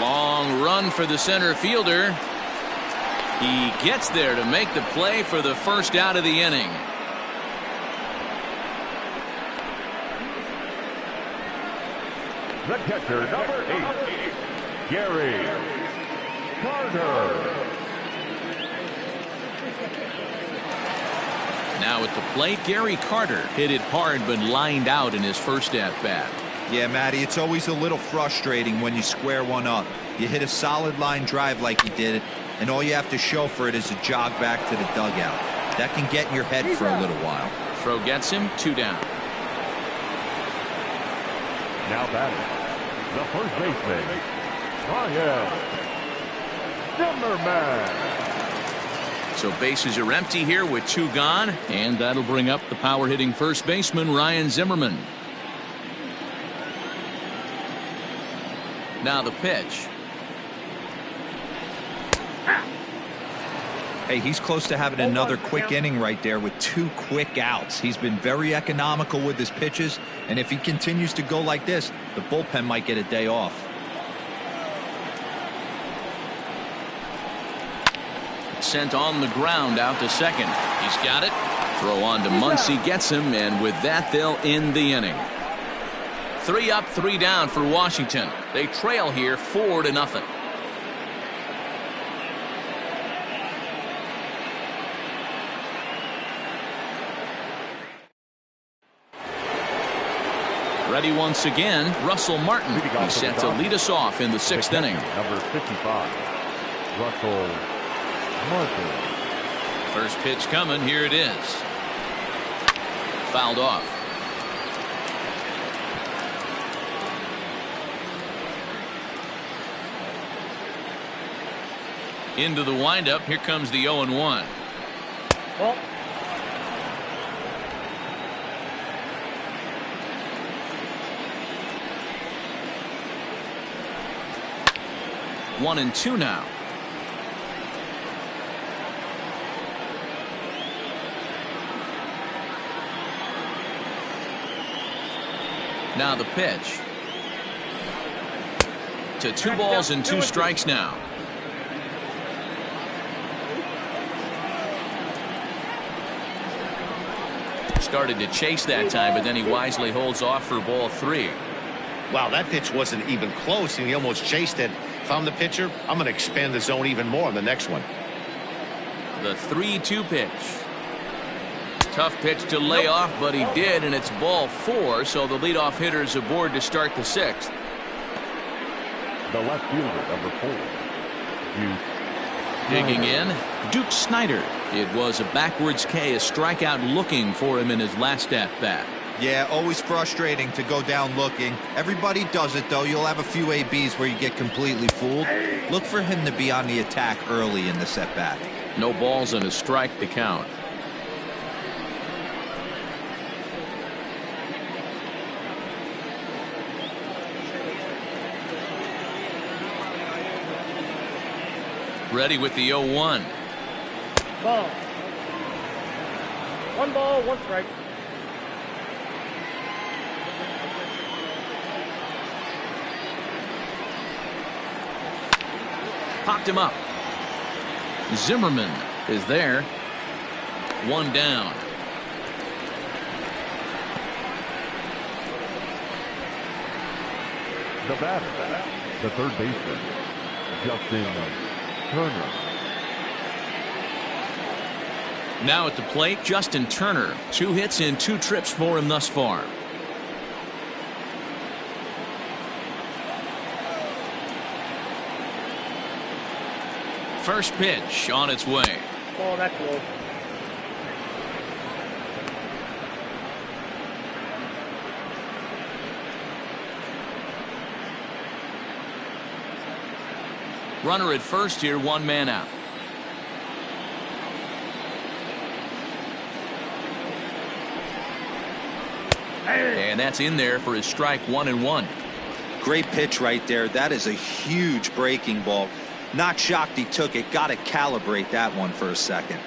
Long run for the center fielder. He gets there to make the play for the first out of the inning. The catcher, number 8, Gary Carter. Now at the plate, Gary Carter hit it hard but lined out in his first at bat. Yeah, Matty, it's always a little frustrating when you square one up. You hit a solid line drive like he did, and all you have to show for it is a jog back to the dugout. That can get in your head for a little while. Throw gets him, 2 down. Now batting, the first baseman, Ryan Zimmerman. So bases are empty here with 2 gone, and that'll bring up the power hitting first baseman Ryan Zimmerman. Now the pitch. Hey, he's close to having another quick inning right there with 2 quick outs. He's been very economical with his pitches, and if he continues to go like this, the bullpen might get a day off. Sent on the ground out to second. He's got it. Throw on to Muncy gets him, and with that they'll end the inning. 3 up, 3 down for Washington. They trail here 4-0. Ready once again, Russell Martin. He's set to lead us off in the 6th inning. Number 55, Russell Martin. First pitch coming. Here it is. Fouled off. Into the windup. Here comes the 0-1. Ball. 1-2 now. Now the pitch. To 2 balls and 2 strikes now. Started to chase that time, but then he wisely holds off for ball 3. Wow, that pitch wasn't even close, and he almost chased it. If I'm the pitcher, I'm going to expand the zone even more on the next one. The 3-2 pitch. Tough pitch to lay off, but he did, and it's ball 4, so the leadoff hitter is aboard to start the 6th. The left fielder, number 4, Duke. Digging in, Duke Snider. It was a backwards K, a strikeout looking for him in his last at-bat. Yeah, always frustrating to go down looking. Everybody does it, though. You'll have a few ABs where you get completely fooled. Look for him to be on the attack early in the at-bat. No balls and a strike to count. Ready with the 0-1. Ball. 1 ball, 1 strike. Popped him up. Zimmerman is there. 1 down. The batter, the third baseman, Justin Turner. Now at the plate, Justin Turner. 2 hits and 2 trips for him thus far. First pitch on its way. Ball, that's low. Runner at first here, 1 man out. And that's in there for his strike 1-1. Great pitch right there. That is a huge breaking ball. Not shocked he took it. Got to calibrate that one for a second.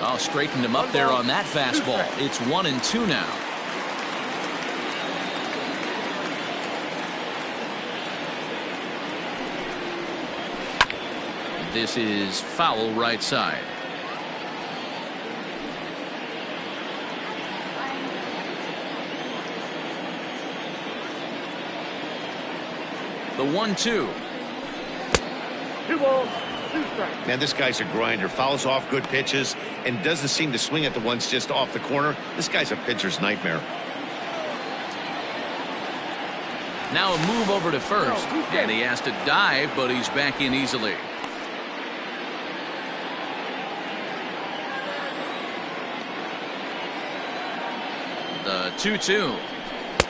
Oh, straightened him up there on that fastball. It's 1-2 now. This is foul right side. The 1-2. 2 balls, 2 strikes. Man, this guy's a grinder. Fouls off good pitches and doesn't seem to swing at the ones just off the corner. This guy's a pitcher's nightmare. Now a move over to first, and he has to dive, but he's back in easily. The 2-2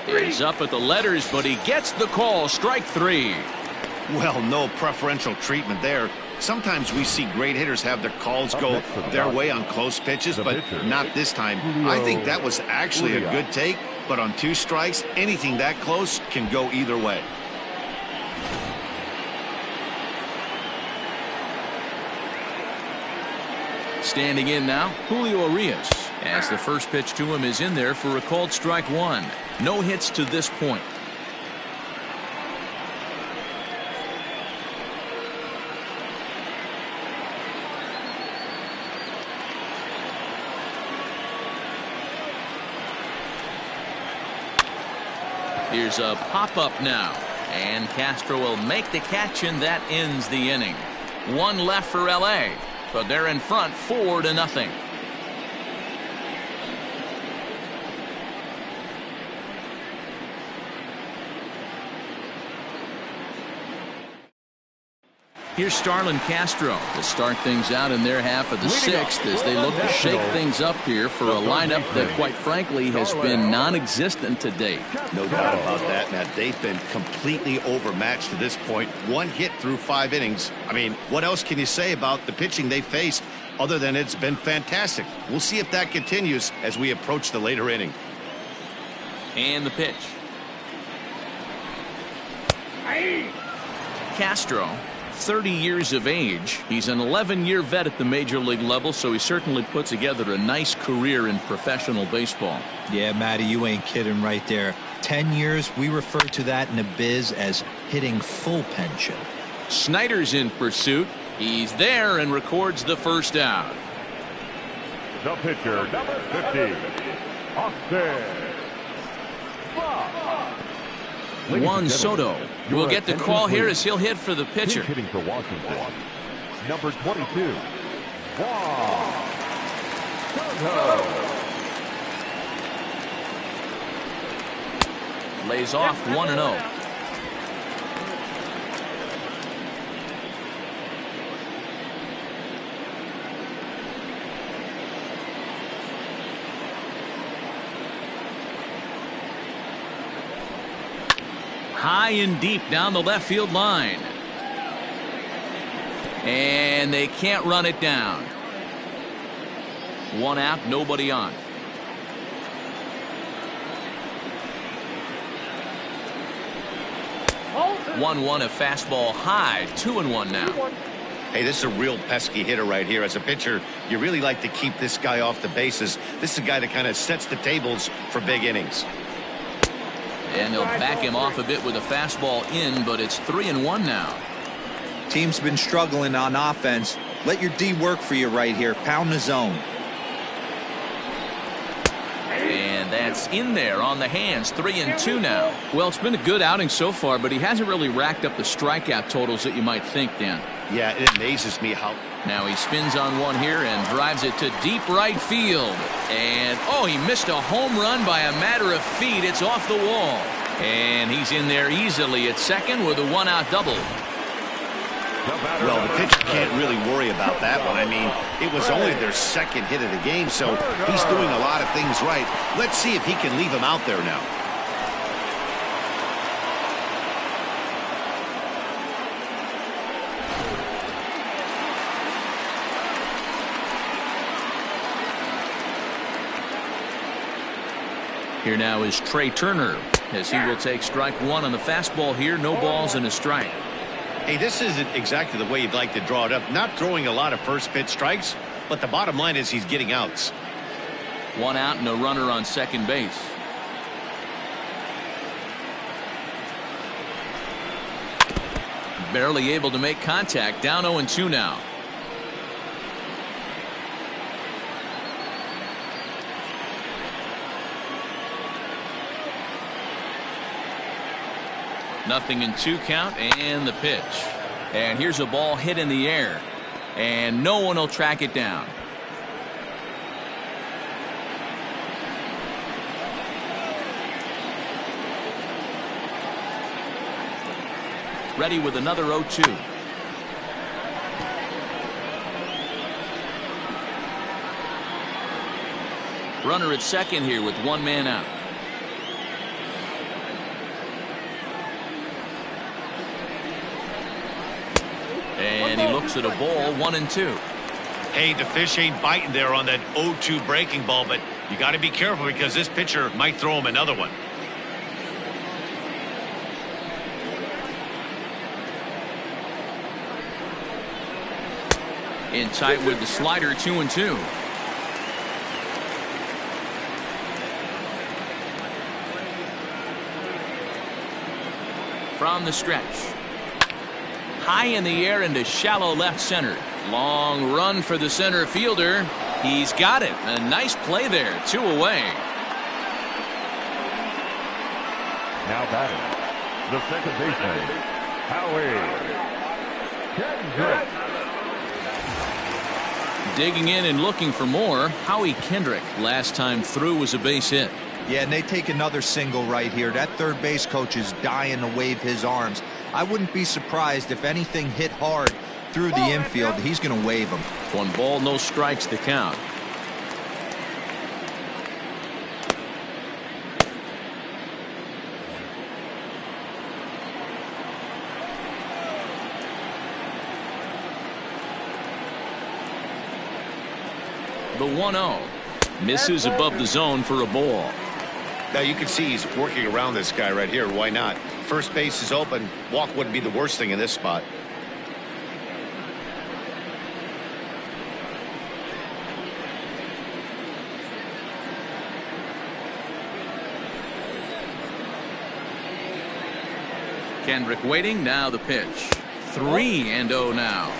is up at the letters, but he gets the call. Strike 3. Well, no preferential treatment there. Sometimes we see great hitters have their calls go their way on close pitches, but not this time. I think that was actually a good take, but on 2 strikes, anything that close can go either way. Standing in now, Julio Urias, as the first pitch to him is in there for a called strike 1. No hits to this point. Here's a pop-up now, and Castro will make the catch, and that ends the inning. 1 left for L.A., but they're in front 4-0. Here's Starlin Castro to start things out in their half of the sixth as they look to shake things up here for a lineup that, quite frankly, has been non-existent to date. No doubt about that, Matt. They've been completely overmatched to this point. One hit through 5 innings. I mean, what else can you say about the pitching they faced other than it's been fantastic? We'll see if that continues as we approach the later inning. And the pitch. Castro, 30 years of age. He's an 11-year vet at the major league level, so he certainly put together a nice career in professional baseball. Yeah, Matty, you ain't kidding right there. 10 years, we refer to that in the biz as hitting full pension. Snyder's in pursuit. He's there and records the first out. The pitcher, number 50, Austin. Juan Soto will get the call here as he'll hit for the pitcher. Hitting for Washington, number 22, Juan Soto. Lays off 1-0. High and deep down the left field line. And they can't run it down. 1 out, nobody on. Oh, 1-1, a fastball high. 2-1 now. Hey, this is a real pesky hitter right here. As a pitcher, you really like to keep this guy off the bases. This is a guy that kind of sets the tables for big innings. And they'll back him off a bit with a fastball in, but it's 3-1 now. Team's been struggling on offense. Let your D work for you right here. Pound the zone. And that's in there on the hands. 3-2 now. Well, it's been a good outing so far, but he hasn't really racked up the strikeout totals that you might think, Dan. Yeah, it amazes me how... Now he spins on one here and drives it to deep right field. And, oh, he missed a home run by a matter of feet. It's off the wall. And he's in there easily at second with a 1-out double. Well, the pitcher can't really worry about that one. I mean, it was only their second hit of the game, so he's doing a lot of things right. Let's see if he can leave him out there now. Here now is Trey Turner as he will take strike 1 on the fastball here. No balls and a strike. Hey, this isn't exactly the way you'd like to draw it up. Not throwing a lot of first pitch strikes, but the bottom line is he's getting outs. 1 out and a runner on second base. Barely able to make contact. Down 0-2 now. Nothing in 2 count and the pitch. And here's a ball hit in the air. And no one will track it down. Ready with another 0-2. Runner at second here with 1 man out. And he looks at a ball, 1-2. Hey, the fish ain't biting there on that 0-2 breaking ball, but you got to be careful because this pitcher might throw him another one. In tight with the slider, 2-2. From the stretch. High in the air into shallow left center. Long run for the center fielder. He's got it. A nice play there. 2 away. Now batting, the second baseman, Howie Kendrick. Digging in and looking for more. Howie Kendrick last time through was a base hit. Yeah, and they take another single right here. That third base coach is dying to wave his arms. I wouldn't be surprised if anything hit hard through the infield, he's going to wave him. 1 ball, no strikes to count. The 1-0 misses above the zone for a ball. Now you can see he's working around this guy right here. Why not? First base is open. Walk wouldn't be the worst thing in this spot. Kendrick waiting. Now the pitch. 3-0 now.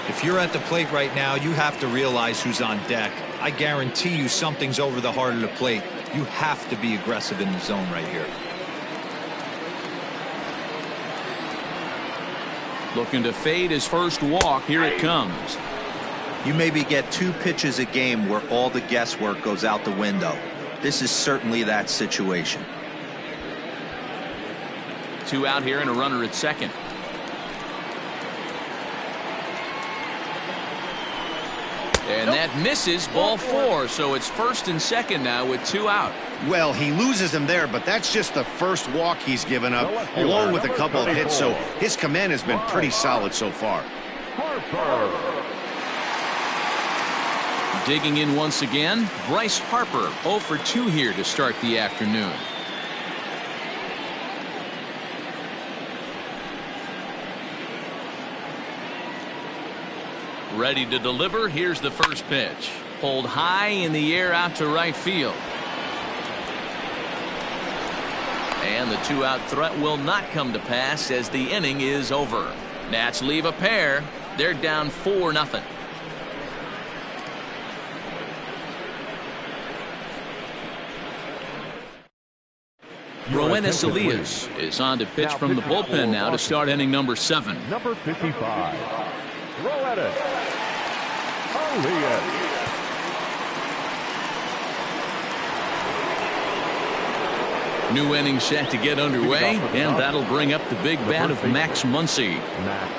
If you're at the plate right now, you have to realize who's on deck. I guarantee you something's over the heart of the plate. You have to be aggressive in the zone right here. Looking to fade his first walk. Here it comes. You maybe get 2 pitches a game where all the guesswork goes out the window. This is certainly that situation. 2 out here and a runner at second. And that misses. Ball 4. So it's first and second now with 2 out. Well, he loses him there, but that's just the first walk he's given up, along with a couple of hits, so his command has been pretty solid so far. Harper. Digging in once again, Bryce Harper 0 for 2 here to start the afternoon. Ready to deliver. Here's the first pitch. Pulled high in the air out to right field. And the 2-out threat will not come to pass as the inning is over. Nats leave a pair. They're down 4-0. Roenis Elias is on to pitch from the bullpen now to start inning number 7. Number 55. Roenis Elias. New inning set to get underway, and that'll bring up the big bat of Max Muncy. Max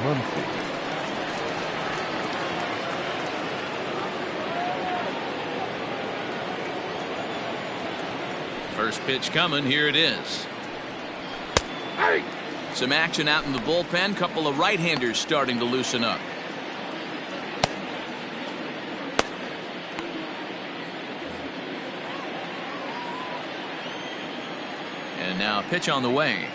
Muncy. First pitch coming. Here it is. Some action out in the bullpen. Couple of right-handers starting to loosen up. And now a pitch on the way.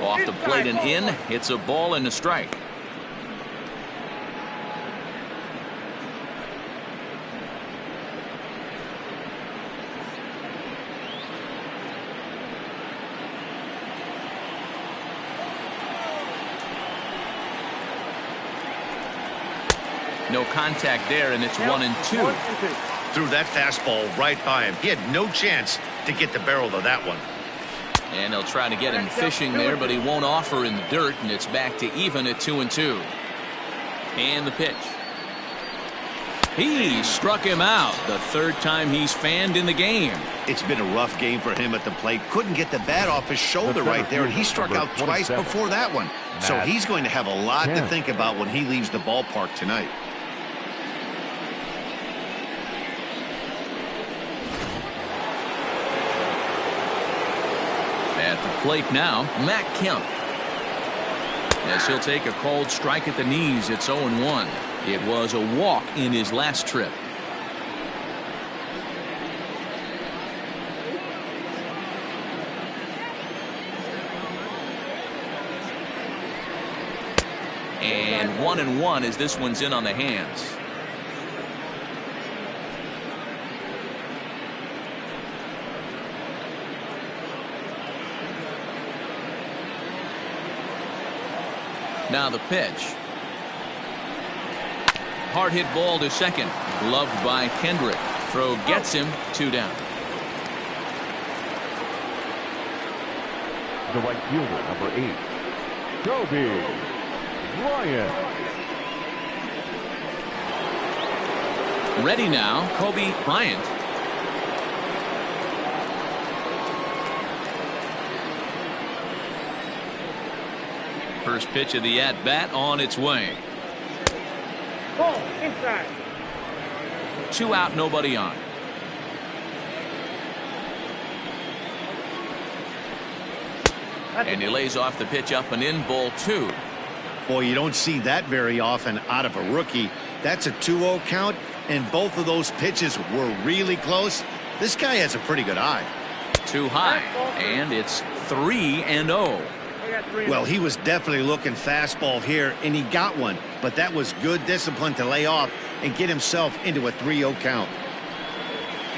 Off the plate and in. It's a ball and a strike. No contact there, and it's 1-2. Threw that fastball right by him. He had no chance to get the barrel of that one. And they'll try to get him fishing there, but he won't offer in the dirt, and it's back to even at 2-2. And the pitch. He struck him out. The 3rd time he's fanned in the game. It's been a rough game for him at the plate. Couldn't get the bat off his shoulder right there, and he struck out twice before that one. So he's going to have a lot to think about when he leaves the ballpark tonight. At the plate now, Matt Kemp. As he'll take a called strike at the knees, it's 0-1. It was a walk in his last trip. And 1-1 as this one's in on the hands. Now the pitch. Hard hit ball to second. Gloved by Kendrick. Throw gets him. 2 down. The right fielder, number 8. Kobe Bryant. Ready now, Kobe Bryant. First pitch of the at-bat on its way. Ball, inside. 2 out, nobody on. And he lays off the pitch up and in, ball 2. Boy, you don't see that very often out of a rookie. That's a 2-0 count, and both of those pitches were really close. This guy has a pretty good eye. Too high, and it's 3-0. Well, he was definitely looking fastball here, and he got one. But that was good discipline to lay off and get himself into a 3-0 count.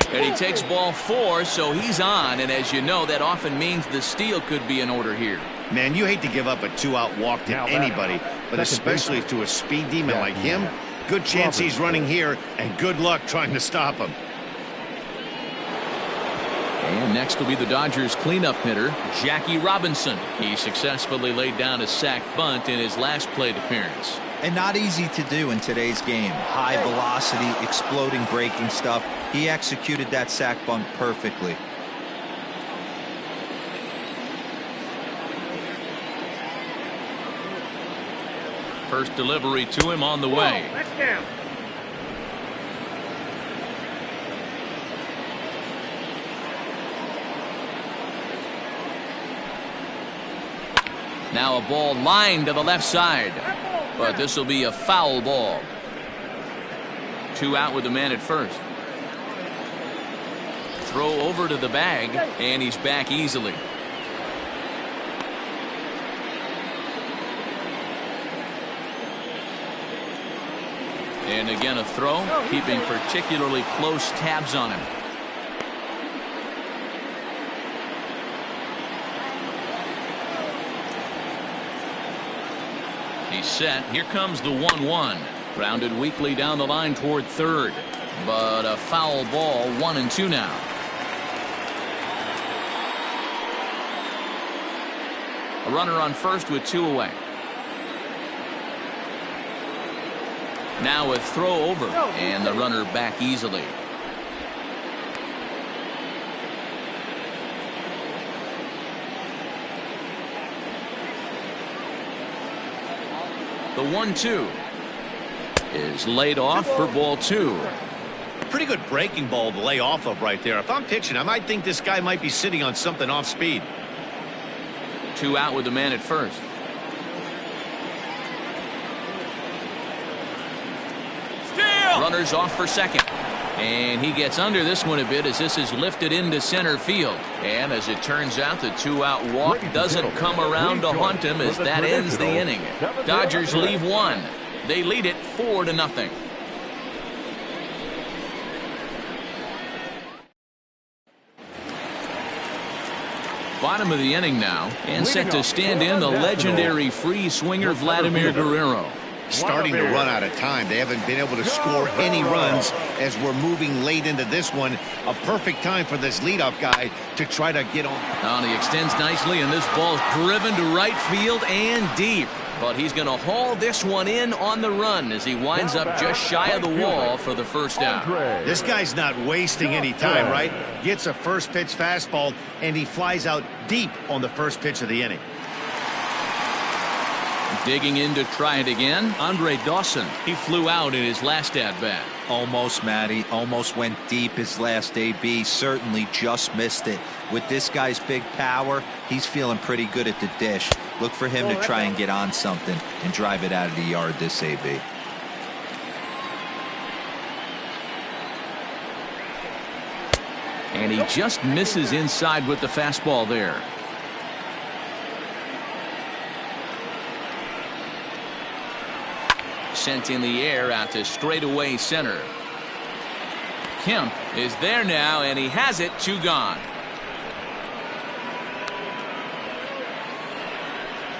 And he takes ball 4, so he's on. And as you know, that often means the steal could be in order here. Man, you hate to give up a 2-out walk to anybody, but especially to a speed demon like him. Good chance he's running here, and good luck trying to stop him. And next will be the Dodgers cleanup hitter, Jackie Robinson. He successfully laid down a sac bunt in his last plate appearance. And not easy to do in today's game. High velocity, exploding breaking stuff. He executed that sac bunt perfectly. First delivery to him on the way. That's down. Now a ball lined to the left side. But this will be a foul ball. 2 out with the man at first. Throw over to the bag, and he's back easily. And again a throw, keeping particularly close tabs on him. He's set. Here comes the 1-1. Grounded weakly down the line toward third. But a foul ball, 1-2 now. A runner on first with 2 away. Now a throw over, and the runner back easily. The 1-2 is laid off for ball 2. Pretty good breaking ball to lay off of right there. If I'm pitching, I might think this guy might be sitting on something off speed. 2 out with the man at first. Steal! Runners off for second. And he gets under this one a bit as this is lifted into center field. And as it turns out, the 2-out walk doesn't come around to haunt him as that ends the inning. Dodgers leave 1. They lead it 4-0. Bottom of the inning now, and set to stand in the legendary free swinger Vladimir Guerrero. Starting to run out of time. They haven't been able to score any runs as we're moving late into this one. A perfect time for this leadoff guy to try to get on. Now he extends nicely, and this ball's driven to right field and deep. But he's going to haul this one in on the run as he winds up just shy of the wall for the first out. This guy's not wasting any time, right? Gets a first pitch fastball, and he flies out deep on the first pitch of the inning. Digging in to try it again, Andre Dawson. He flew out in his last at-bat. Almost, Matty. Almost went deep his last AB. Certainly just missed it. With this guy's big power, he's feeling pretty good at the dish. Look for him to try and get on something and drive it out of the yard this AB. And he just misses inside with the fastball there. Sent in the air out to straightaway center. Kemp is there now, and he has it. 2 gone.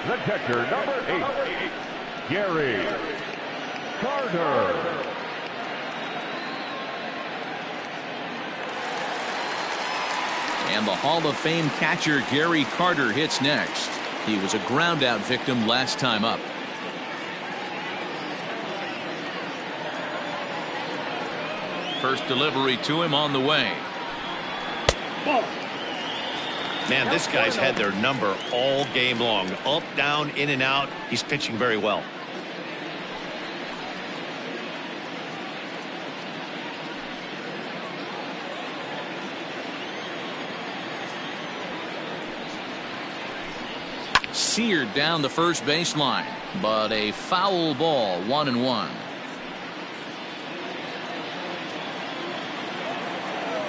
The catcher, number 8, Gary Carter. And the Hall of Fame catcher Gary Carter hits next. He was a ground out victim last time up. First delivery to him on the way. Ball. Man, this guy's had their number all game long. Up, down, in and out. He's pitching very well. Seared down the first baseline, but a foul ball, 1-1.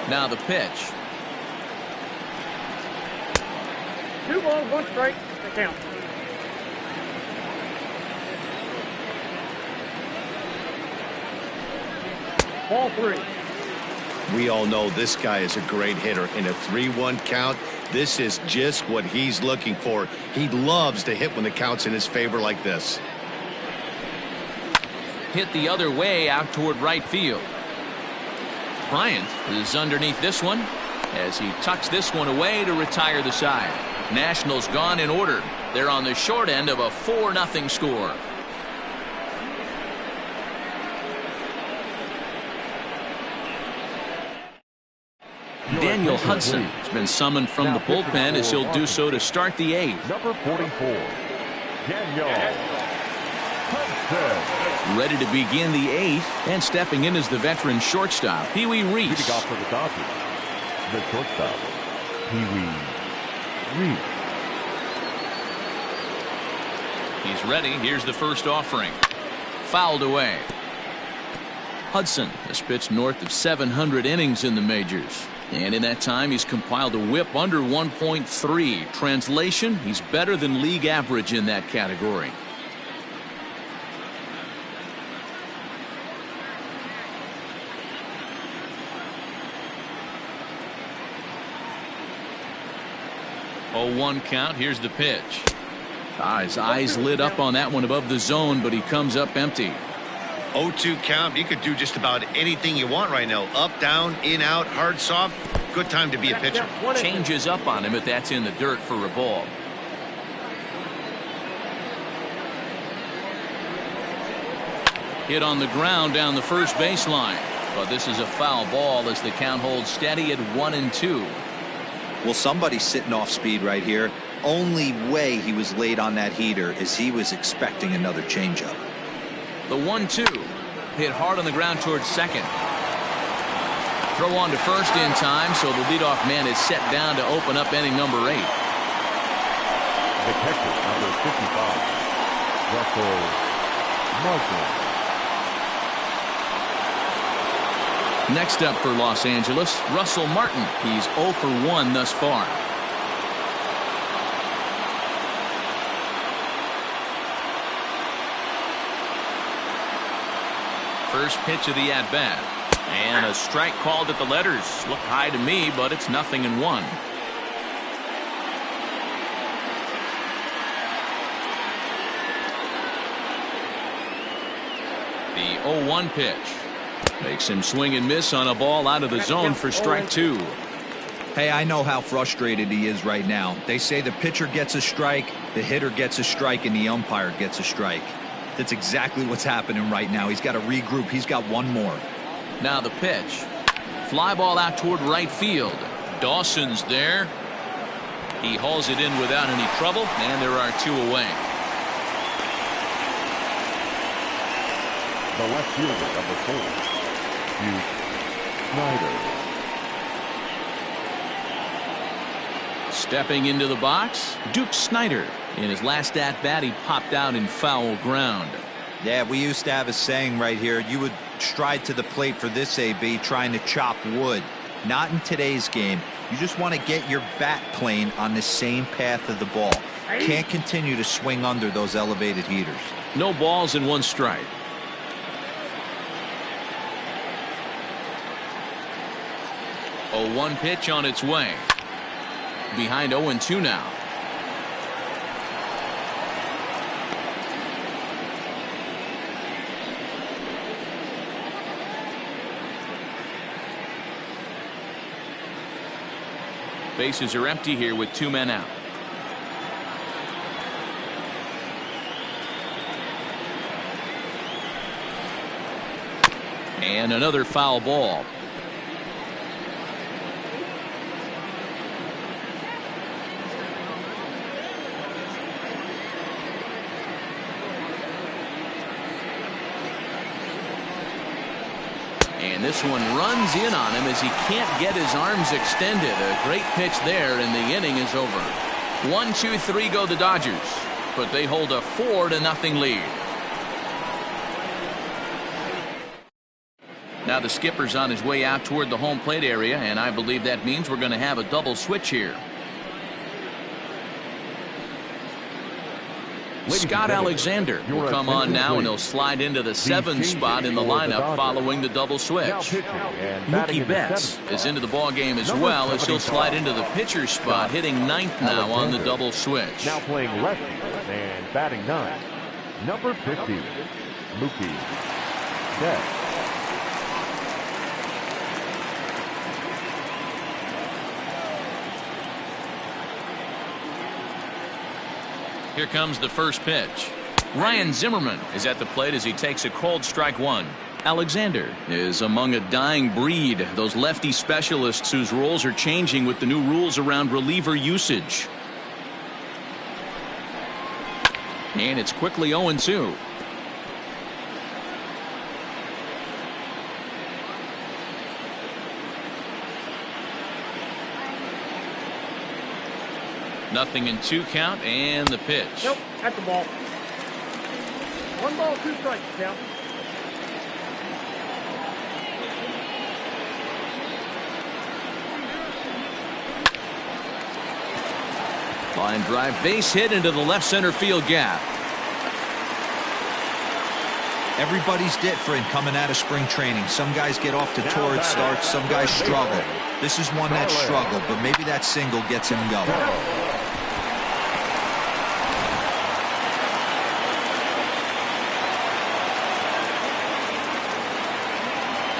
Now the pitch. 2 balls, 1 strike. The count. Ball 3. We all know this guy is a great hitter. In a 3-1 count, this is just what he's looking for. He loves to hit when the count's in his favor like this. Hit the other way out toward right field. Bryant is underneath this one as he tucks this one away to retire the side. Nationals gone in order. They're on the short end of a 4-0 score. Daniel Hudson has been summoned from the bullpen as he'll do so to start the 8th. Number 44, Daniel Hudson. Ready to begin the 8th, and stepping in as the veteran shortstop, Pee Wee Reese. Leading off for the Dodgers, the shortstop, Pee Wee Reese. He's ready. Here's the first offering. Fouled away. Hudson has pitched north of 700 innings in the majors. And in that time, he's compiled a whip under 1.3. Translation, he's better than league average in that category. Oh, 1 count. Here's the pitch. His eyes lit up on that one above the zone, but he comes up empty. 0-2 count. You could do just about anything you want right now. Up, down, in, out, hard, soft. Good time to be a pitcher. Changes up on him, but that's in the dirt for a ball. Hit on the ground down the first baseline. But this is a foul ball as the count holds steady at 1-2. Well, somebody's sitting off speed right here. Only way he was late on that heater is he was expecting another changeup. The 1-2 hit hard on the ground towards second. Throw on to first in time, so the leadoff man is set down to open up inning number 8. The catcher, number 55, Russell Martin. Next up for Los Angeles, Russell Martin. He's 0 for 1 thus far. First pitch of the at-bat. And a strike called at the letters. Look high to me, but it's 0-1. The 0-1 pitch. Makes him swing and miss on a ball out of the zone for strike 2. Hey, I know how frustrated he is right now. They say the pitcher gets a strike, the hitter gets a strike, and the umpire gets a strike. That's exactly what's happening right now. He's got to regroup. He's got one more. Now the pitch. Fly ball out toward right field. Dawson's there. He hauls it in without any trouble, and there are 2 away. The left fielder, number 4, Duke Snyder. Stepping into the box, Duke Snyder. In his last at-bat, he popped out in foul ground. Yeah, we used to have a saying right here. You would stride to the plate for this AB trying to chop wood. Not in today's game. You just want to get your bat plane on the same path of the ball. Can't continue to swing under those elevated heaters. No balls and 1 strike. A 1 pitch on its way. Behind 0-2 now. Bases are empty here with 2 men out. And another foul ball. This one runs in on him as he can't get his arms extended. A great pitch there, and the inning is over. 1, 2, 3 go the Dodgers, but they hold a 4-0 lead. Now the skipper's on his way out toward the home plate area, and I believe that means we're going to have a double switch here. Scott Alexander will come on now, and he'll slide into the 7th spot in the lineup following the double switch. Mookie Betts is into the ball game as well, as he'll slide into the pitcher spot, hitting 9th now on the double switch. Now playing lefty and batting 9, number 50, Mookie Betts. Here comes the first pitch. Ryan Zimmerman is at the plate as he takes a cold strike 1. Alexander is among a dying breed, those lefty specialists whose roles are changing with the new rules around reliever usage. And it's quickly 0-2. Nothing in 2 count, and the pitch. Nope, that's the ball. 1 ball, 2 strikes, count. Line drive, base hit into the left center field gap. Everybody's different coming out of spring training. Some guys get off to torrid starts, some guys struggle. This is one that struggled, but maybe that single gets him going.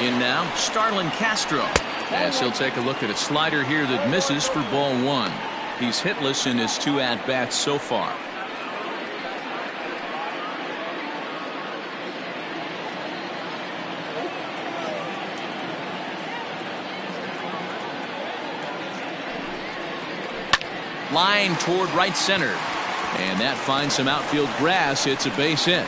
In now, Starlin Castro, as he'll take a look at a slider here that misses for ball 1. He's hitless in his 2 at-bats so far. Line toward right center, and that finds some outfield grass. It's a base hit.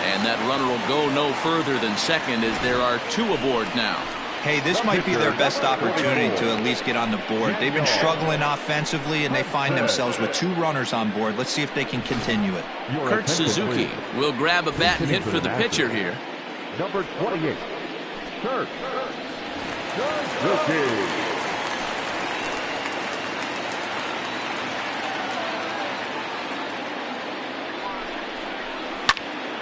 And that runner will go no further than second, as there are 2 aboard now. Hey, this might be their best opportunity to at least get on the board. They've been struggling offensively, and they find themselves with 2 runners on board. Let's see if they can continue it. Kurt Suzuki will grab a bat and hit for the pitcher here. Number 28, Kurt Suzuki.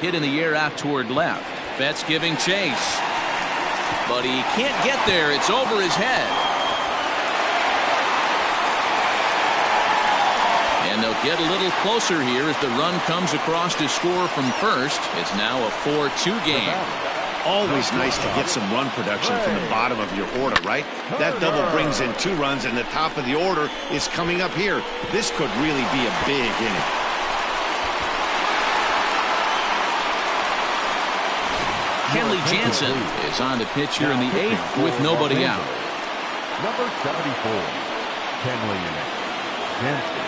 Hit in the air out toward left. Betts giving chase, but he can't get there. It's over his head. And they'll get a little closer here as the run comes across to score from first. It's now a 4-2 game. Always nice to get some run production from the bottom of your order, right? That double brings in 2 runs, and the top of the order is coming up here. This could really be a big inning. Kenley Jansen is on the pitch here in the 8th with nobody out. Number 74, Kenley Jansen.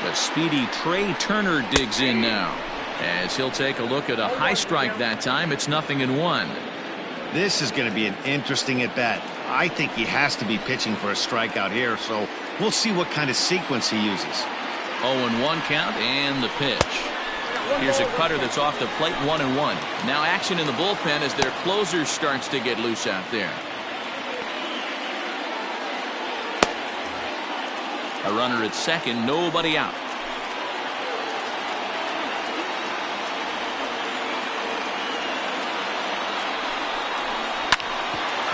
The speedy Trey Turner digs in now, as he'll take a look at a high strike that time. It's 0-1. This is going to be an interesting at-bat. I think he has to be pitching for a strikeout here, so we'll see what kind of sequence he uses. 0-1 count, and the pitch. Here's a cutter that's off the plate. 1-1. Now action in the bullpen as their closer starts to get loose out there. A runner at second, nobody out.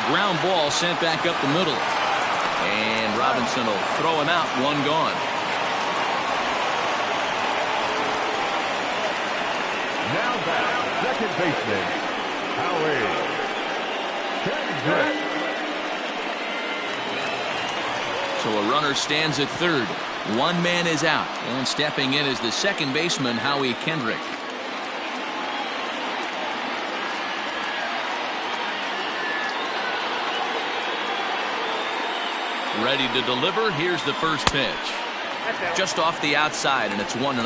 Ground ball sent back up the middle. And Robinson will throw him out. 1 gone. Now back, second baseman, Howie Kendrick. So a runner stands at third. 1 man is out. And stepping in is the second baseman, Howie Kendrick. Ready to deliver. Here's the first pitch. Just off the outside, and it's 1-0.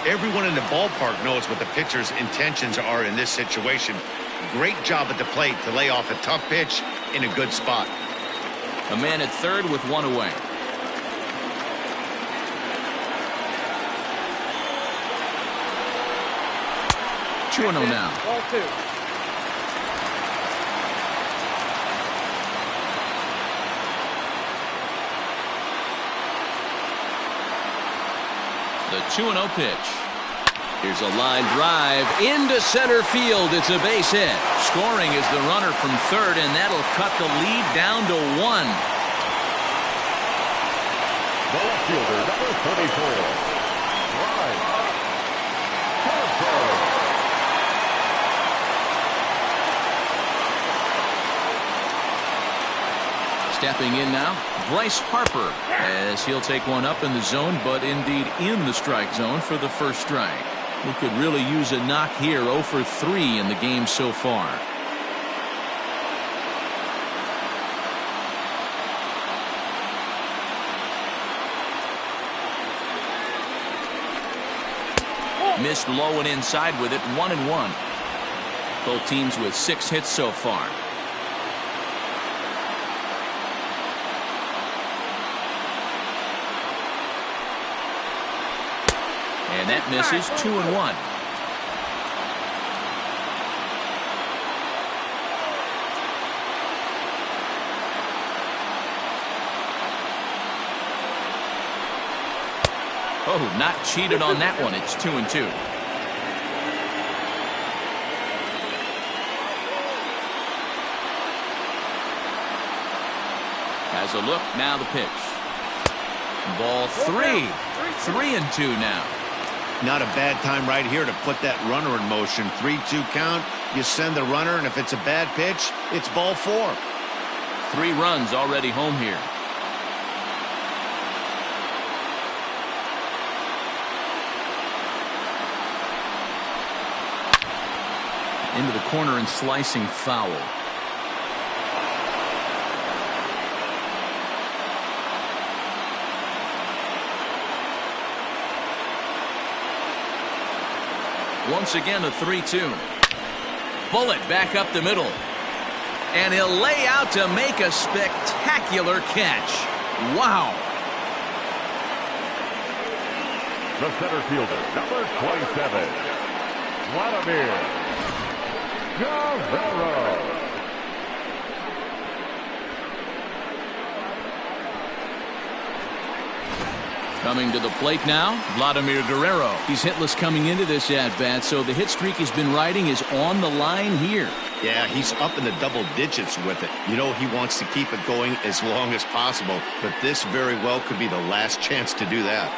Everyone in the ballpark knows what the pitcher's intentions are in this situation. Great job at the plate to lay off a tough pitch in a good spot. A man at third with one away. Two and 0 now. Ball 2. The 2-0 pitch. Here's a line drive into center field. It's a base hit. Scoring is the runner from third, and that'll cut the lead down to 1. The left fielder, number 34. Right. Stepping in now, Bryce Harper, as he'll take one up in the zone, but indeed in the strike zone for the first strike. He could really use a knock here. 0 for 3 in the game so far. Missed low and inside with it. 1-1. Both teams with 6 hits so far. And that misses. 2-1. Oh, not cheated on that one. It's 2-2. Has a look. Now the pitch. Ball 3. 3-2 now. Not a bad time right here to put that runner in motion. 3-2 count. You send the runner, and if it's a bad pitch, it's ball 4. 3 runs already home here. Into the corner and slicing foul. Once again, a 3-2. Bullet back up the middle. And he'll lay out to make a spectacular catch. Wow. The center fielder, number 27, Vladimir Guerrero. Coming to the plate now, Vladimir Guerrero. He's hitless coming into this at-bat, so the hit streak he's been riding is on the line here. Yeah, he's up in the double digits with it. You know he wants to keep it going as long as possible, but this very well could be the last chance to do that.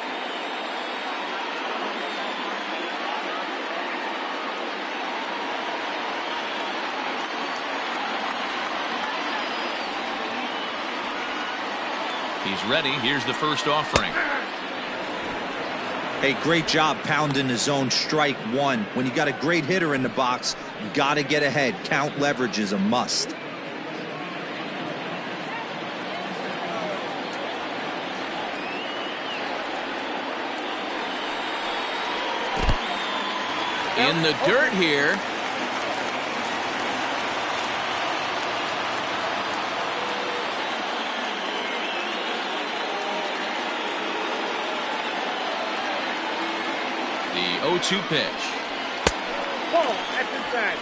He's ready. Here's the first offering. Hey, great job pounding the zone. Strike 1. When you got a great hitter in the box, you got to get ahead. Count leverage is a must. In the dirt here. The 0-2 pitch. Ball, that's inside.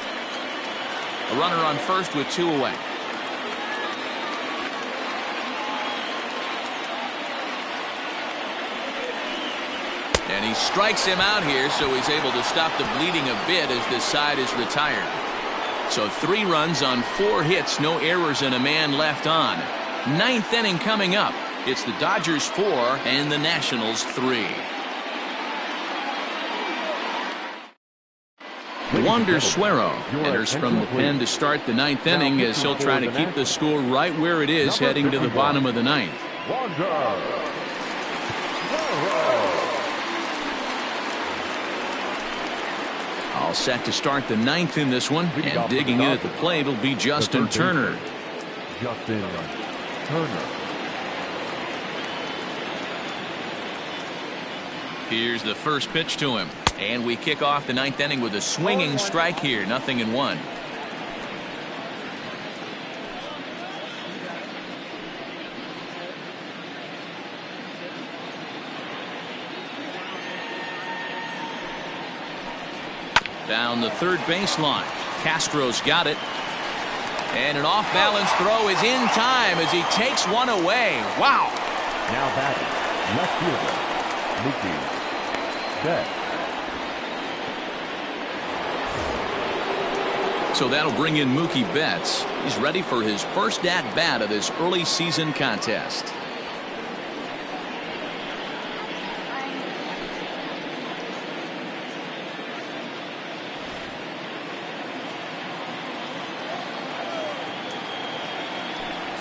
A runner on first with 2 away. And he strikes him out here, so he's able to stop the bleeding a bit as this side is retired. So 3 runs on 4 hits, no errors, and a man left on. 9th inning coming up. It's the Dodgers 4 and the Nationals 3. Wander Suero enters from the pen to start the 9th inning as he'll try to keep the score right where it is heading to the bottom of the 9th. All set to start the 9th in this one, and digging in at the plate will be Justin Turner. Justin Turner. Here's the first pitch to him. And we kick off the ninth inning with a swinging strike here. 0-1. Down the third baseline. Castro's got it. And an off-balance throw is in time as he takes one away. Wow. Now batting, left fielder, Mookie Betts. So that'll bring in Mookie Betts. He's ready for his first at-bat of this early season contest.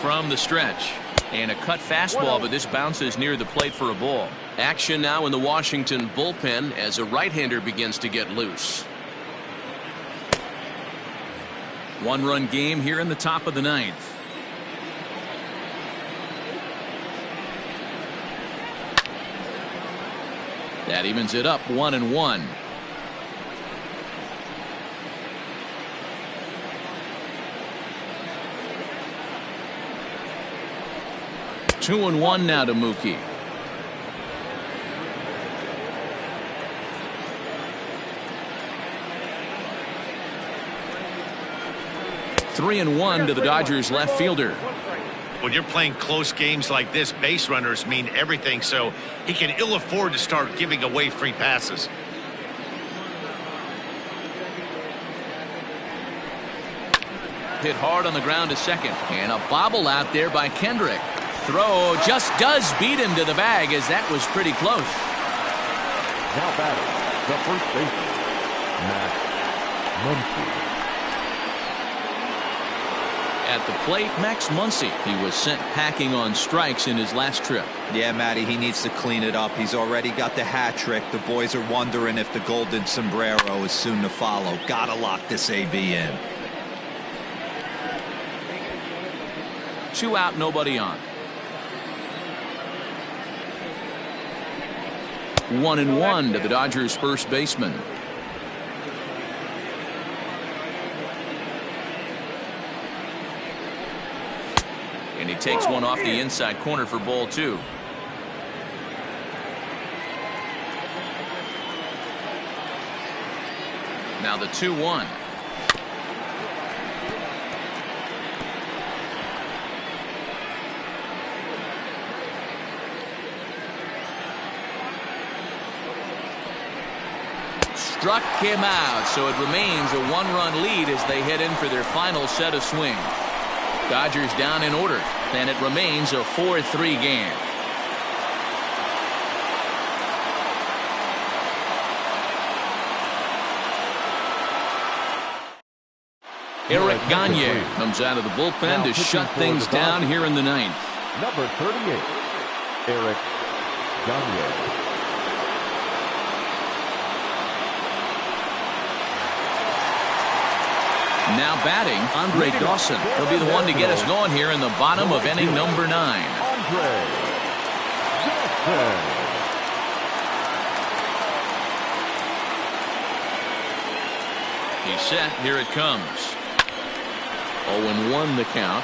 From the stretch. And a cut fastball, but this bounces near the plate for a ball. Action now in the Washington bullpen as a right-hander begins to get loose. One-run game here in the top of the ninth. That evens it up 1-1. Two and one now to Mookie. Three and one to the Dodgers left fielder. When you're playing close games like this, base runners mean everything, so he can ill afford to start giving away free passes. Hit hard on the ground to second. And a bobble out there by Kendrick. Throw just does beat him to the bag as that was pretty close. Now batting, the first baseman, Max Muncy. At the plate, Max Muncy. He was sent packing on strikes in his last trip. Yeah, Matty, he needs to clean it up. He's already got the hat trick. The boys are wondering if the golden sombrero is soon to follow. Gotta lock this AB in. 2 out, nobody on. 1-1 to the Dodgers first baseman. And he takes one off the inside corner for ball 2. Now the 2-1. Struck him out, so it remains a 1-run lead as they head in for their final set of swings. Dodgers down in order, and it remains a 4-3 game. Eric Gagne comes out of the bullpen to shut things down here in the ninth. Number 38, Eric Gagne. Now batting, Andre Dawson. He'll be the one to get us going here in the bottom of inning number 9. Andre Dawson. He's set. Here it comes. 0-1 the count.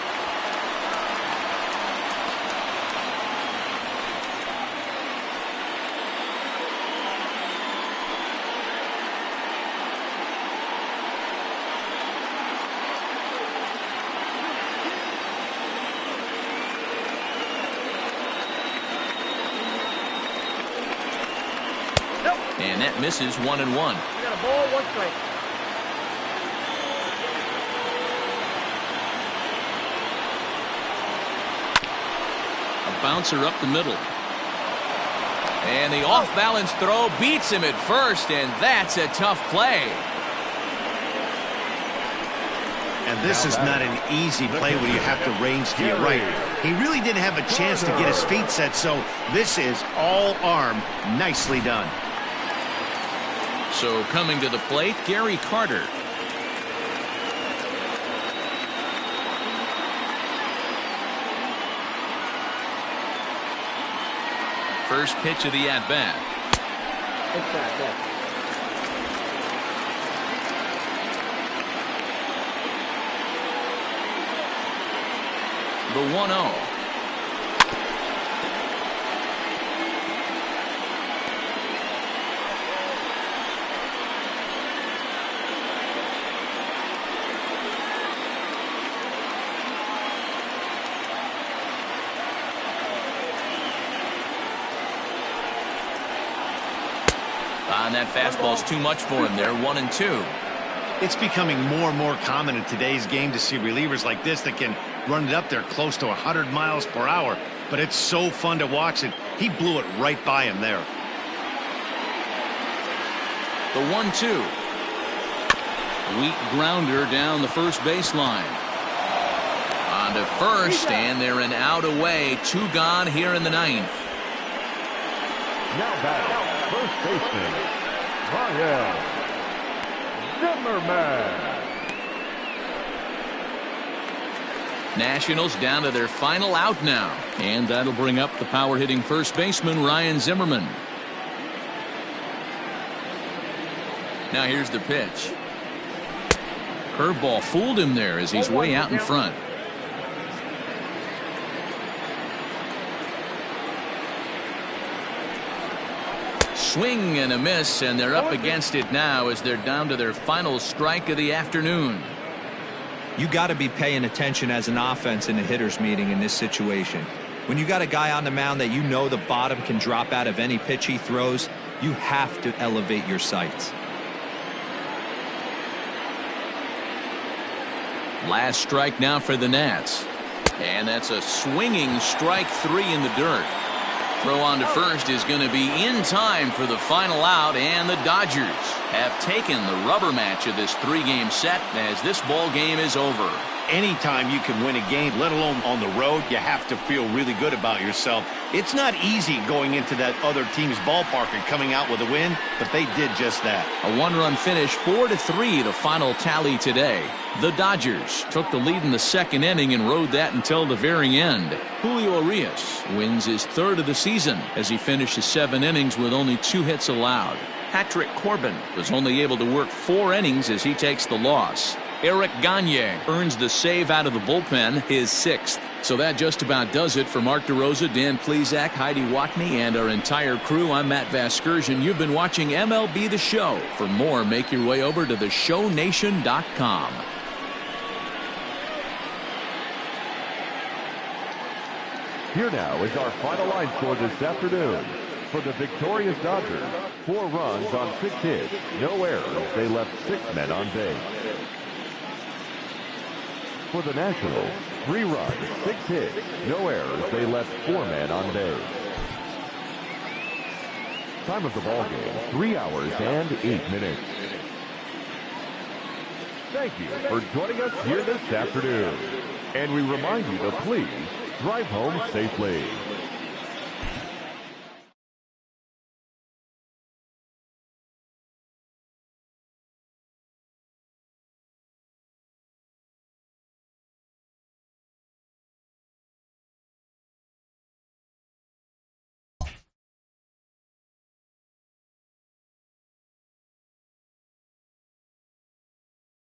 And that misses 1-1. We got a ball, 1 strike. A bouncer up the middle. And the off-balance throw beats him at first, and that's a tough play. And this is not an easy play when you have to range to your right. He really didn't have a chance to get his feet set, so this is all arm. Nicely done. So coming to the plate, Gary Carter. First pitch of the at-bat. It's that. The 1-0. And that fastball's too much for him there. 1-2. It's becoming more and more common in today's game to see relievers like this that can run it up there close to 100 miles per hour. But it's so fun to watch it. He blew it right by him there. The 1-2. Weak grounder down the first baseline. On to first, and they're an out away. 2 gone here in the 9th. Now batting, first baseman, Ryan Zimmerman. Nationals down to their final out now. And that'll bring up the power hitting first baseman, Ryan Zimmerman. Now here's the pitch. Curveball fooled him there as he's way out in front. Swing and a miss, and they're up against it now as they're down to their final strike of the afternoon. You got to be paying attention as an offense in a hitter's meeting in this situation. When you got a guy on the mound that you know the bottom can drop out of any pitch he throws, you have to elevate your sights. Last strike now for the Nats. And that's a swinging strike 3 in the dirt. Throw on to first is going to be in time for the final out, and the Dodgers have taken the rubber match of this 3-game set as this ball game is over. Anytime you can win a game, let alone on the road, you have to feel really good about yourself. It's not easy going into that other team's ballpark and coming out with a win, but they did just that. A 1-run finish, 4-3, the final tally today. The Dodgers took the lead in the 2nd inning and rode that until the very end. Julio Urias wins his 3rd of the season as he finishes 7 innings with only 2 hits allowed. Patrick Corbin was only able to work 4 innings as he takes the loss. Eric Gagne earns the save out of the bullpen, his 6th. So that just about does it for Mark DeRosa, Dan Plesac, Heidi Watney, and our entire crew. I'm Matt Vasgersian. You've been watching MLB The Show. For more, make your way over to theshownation.com. Here now is our final line score this afternoon. For the victorious Dodgers, 4 runs on 6 hits, no errors. They left 6 men on base. For the Nationals, 3 runs, 6 hits, no errors. They left 4 men on base. Time of the ball game, 3 hours and 8 minutes. Thank you for joining us here this afternoon. And we remind you to please drive home safely.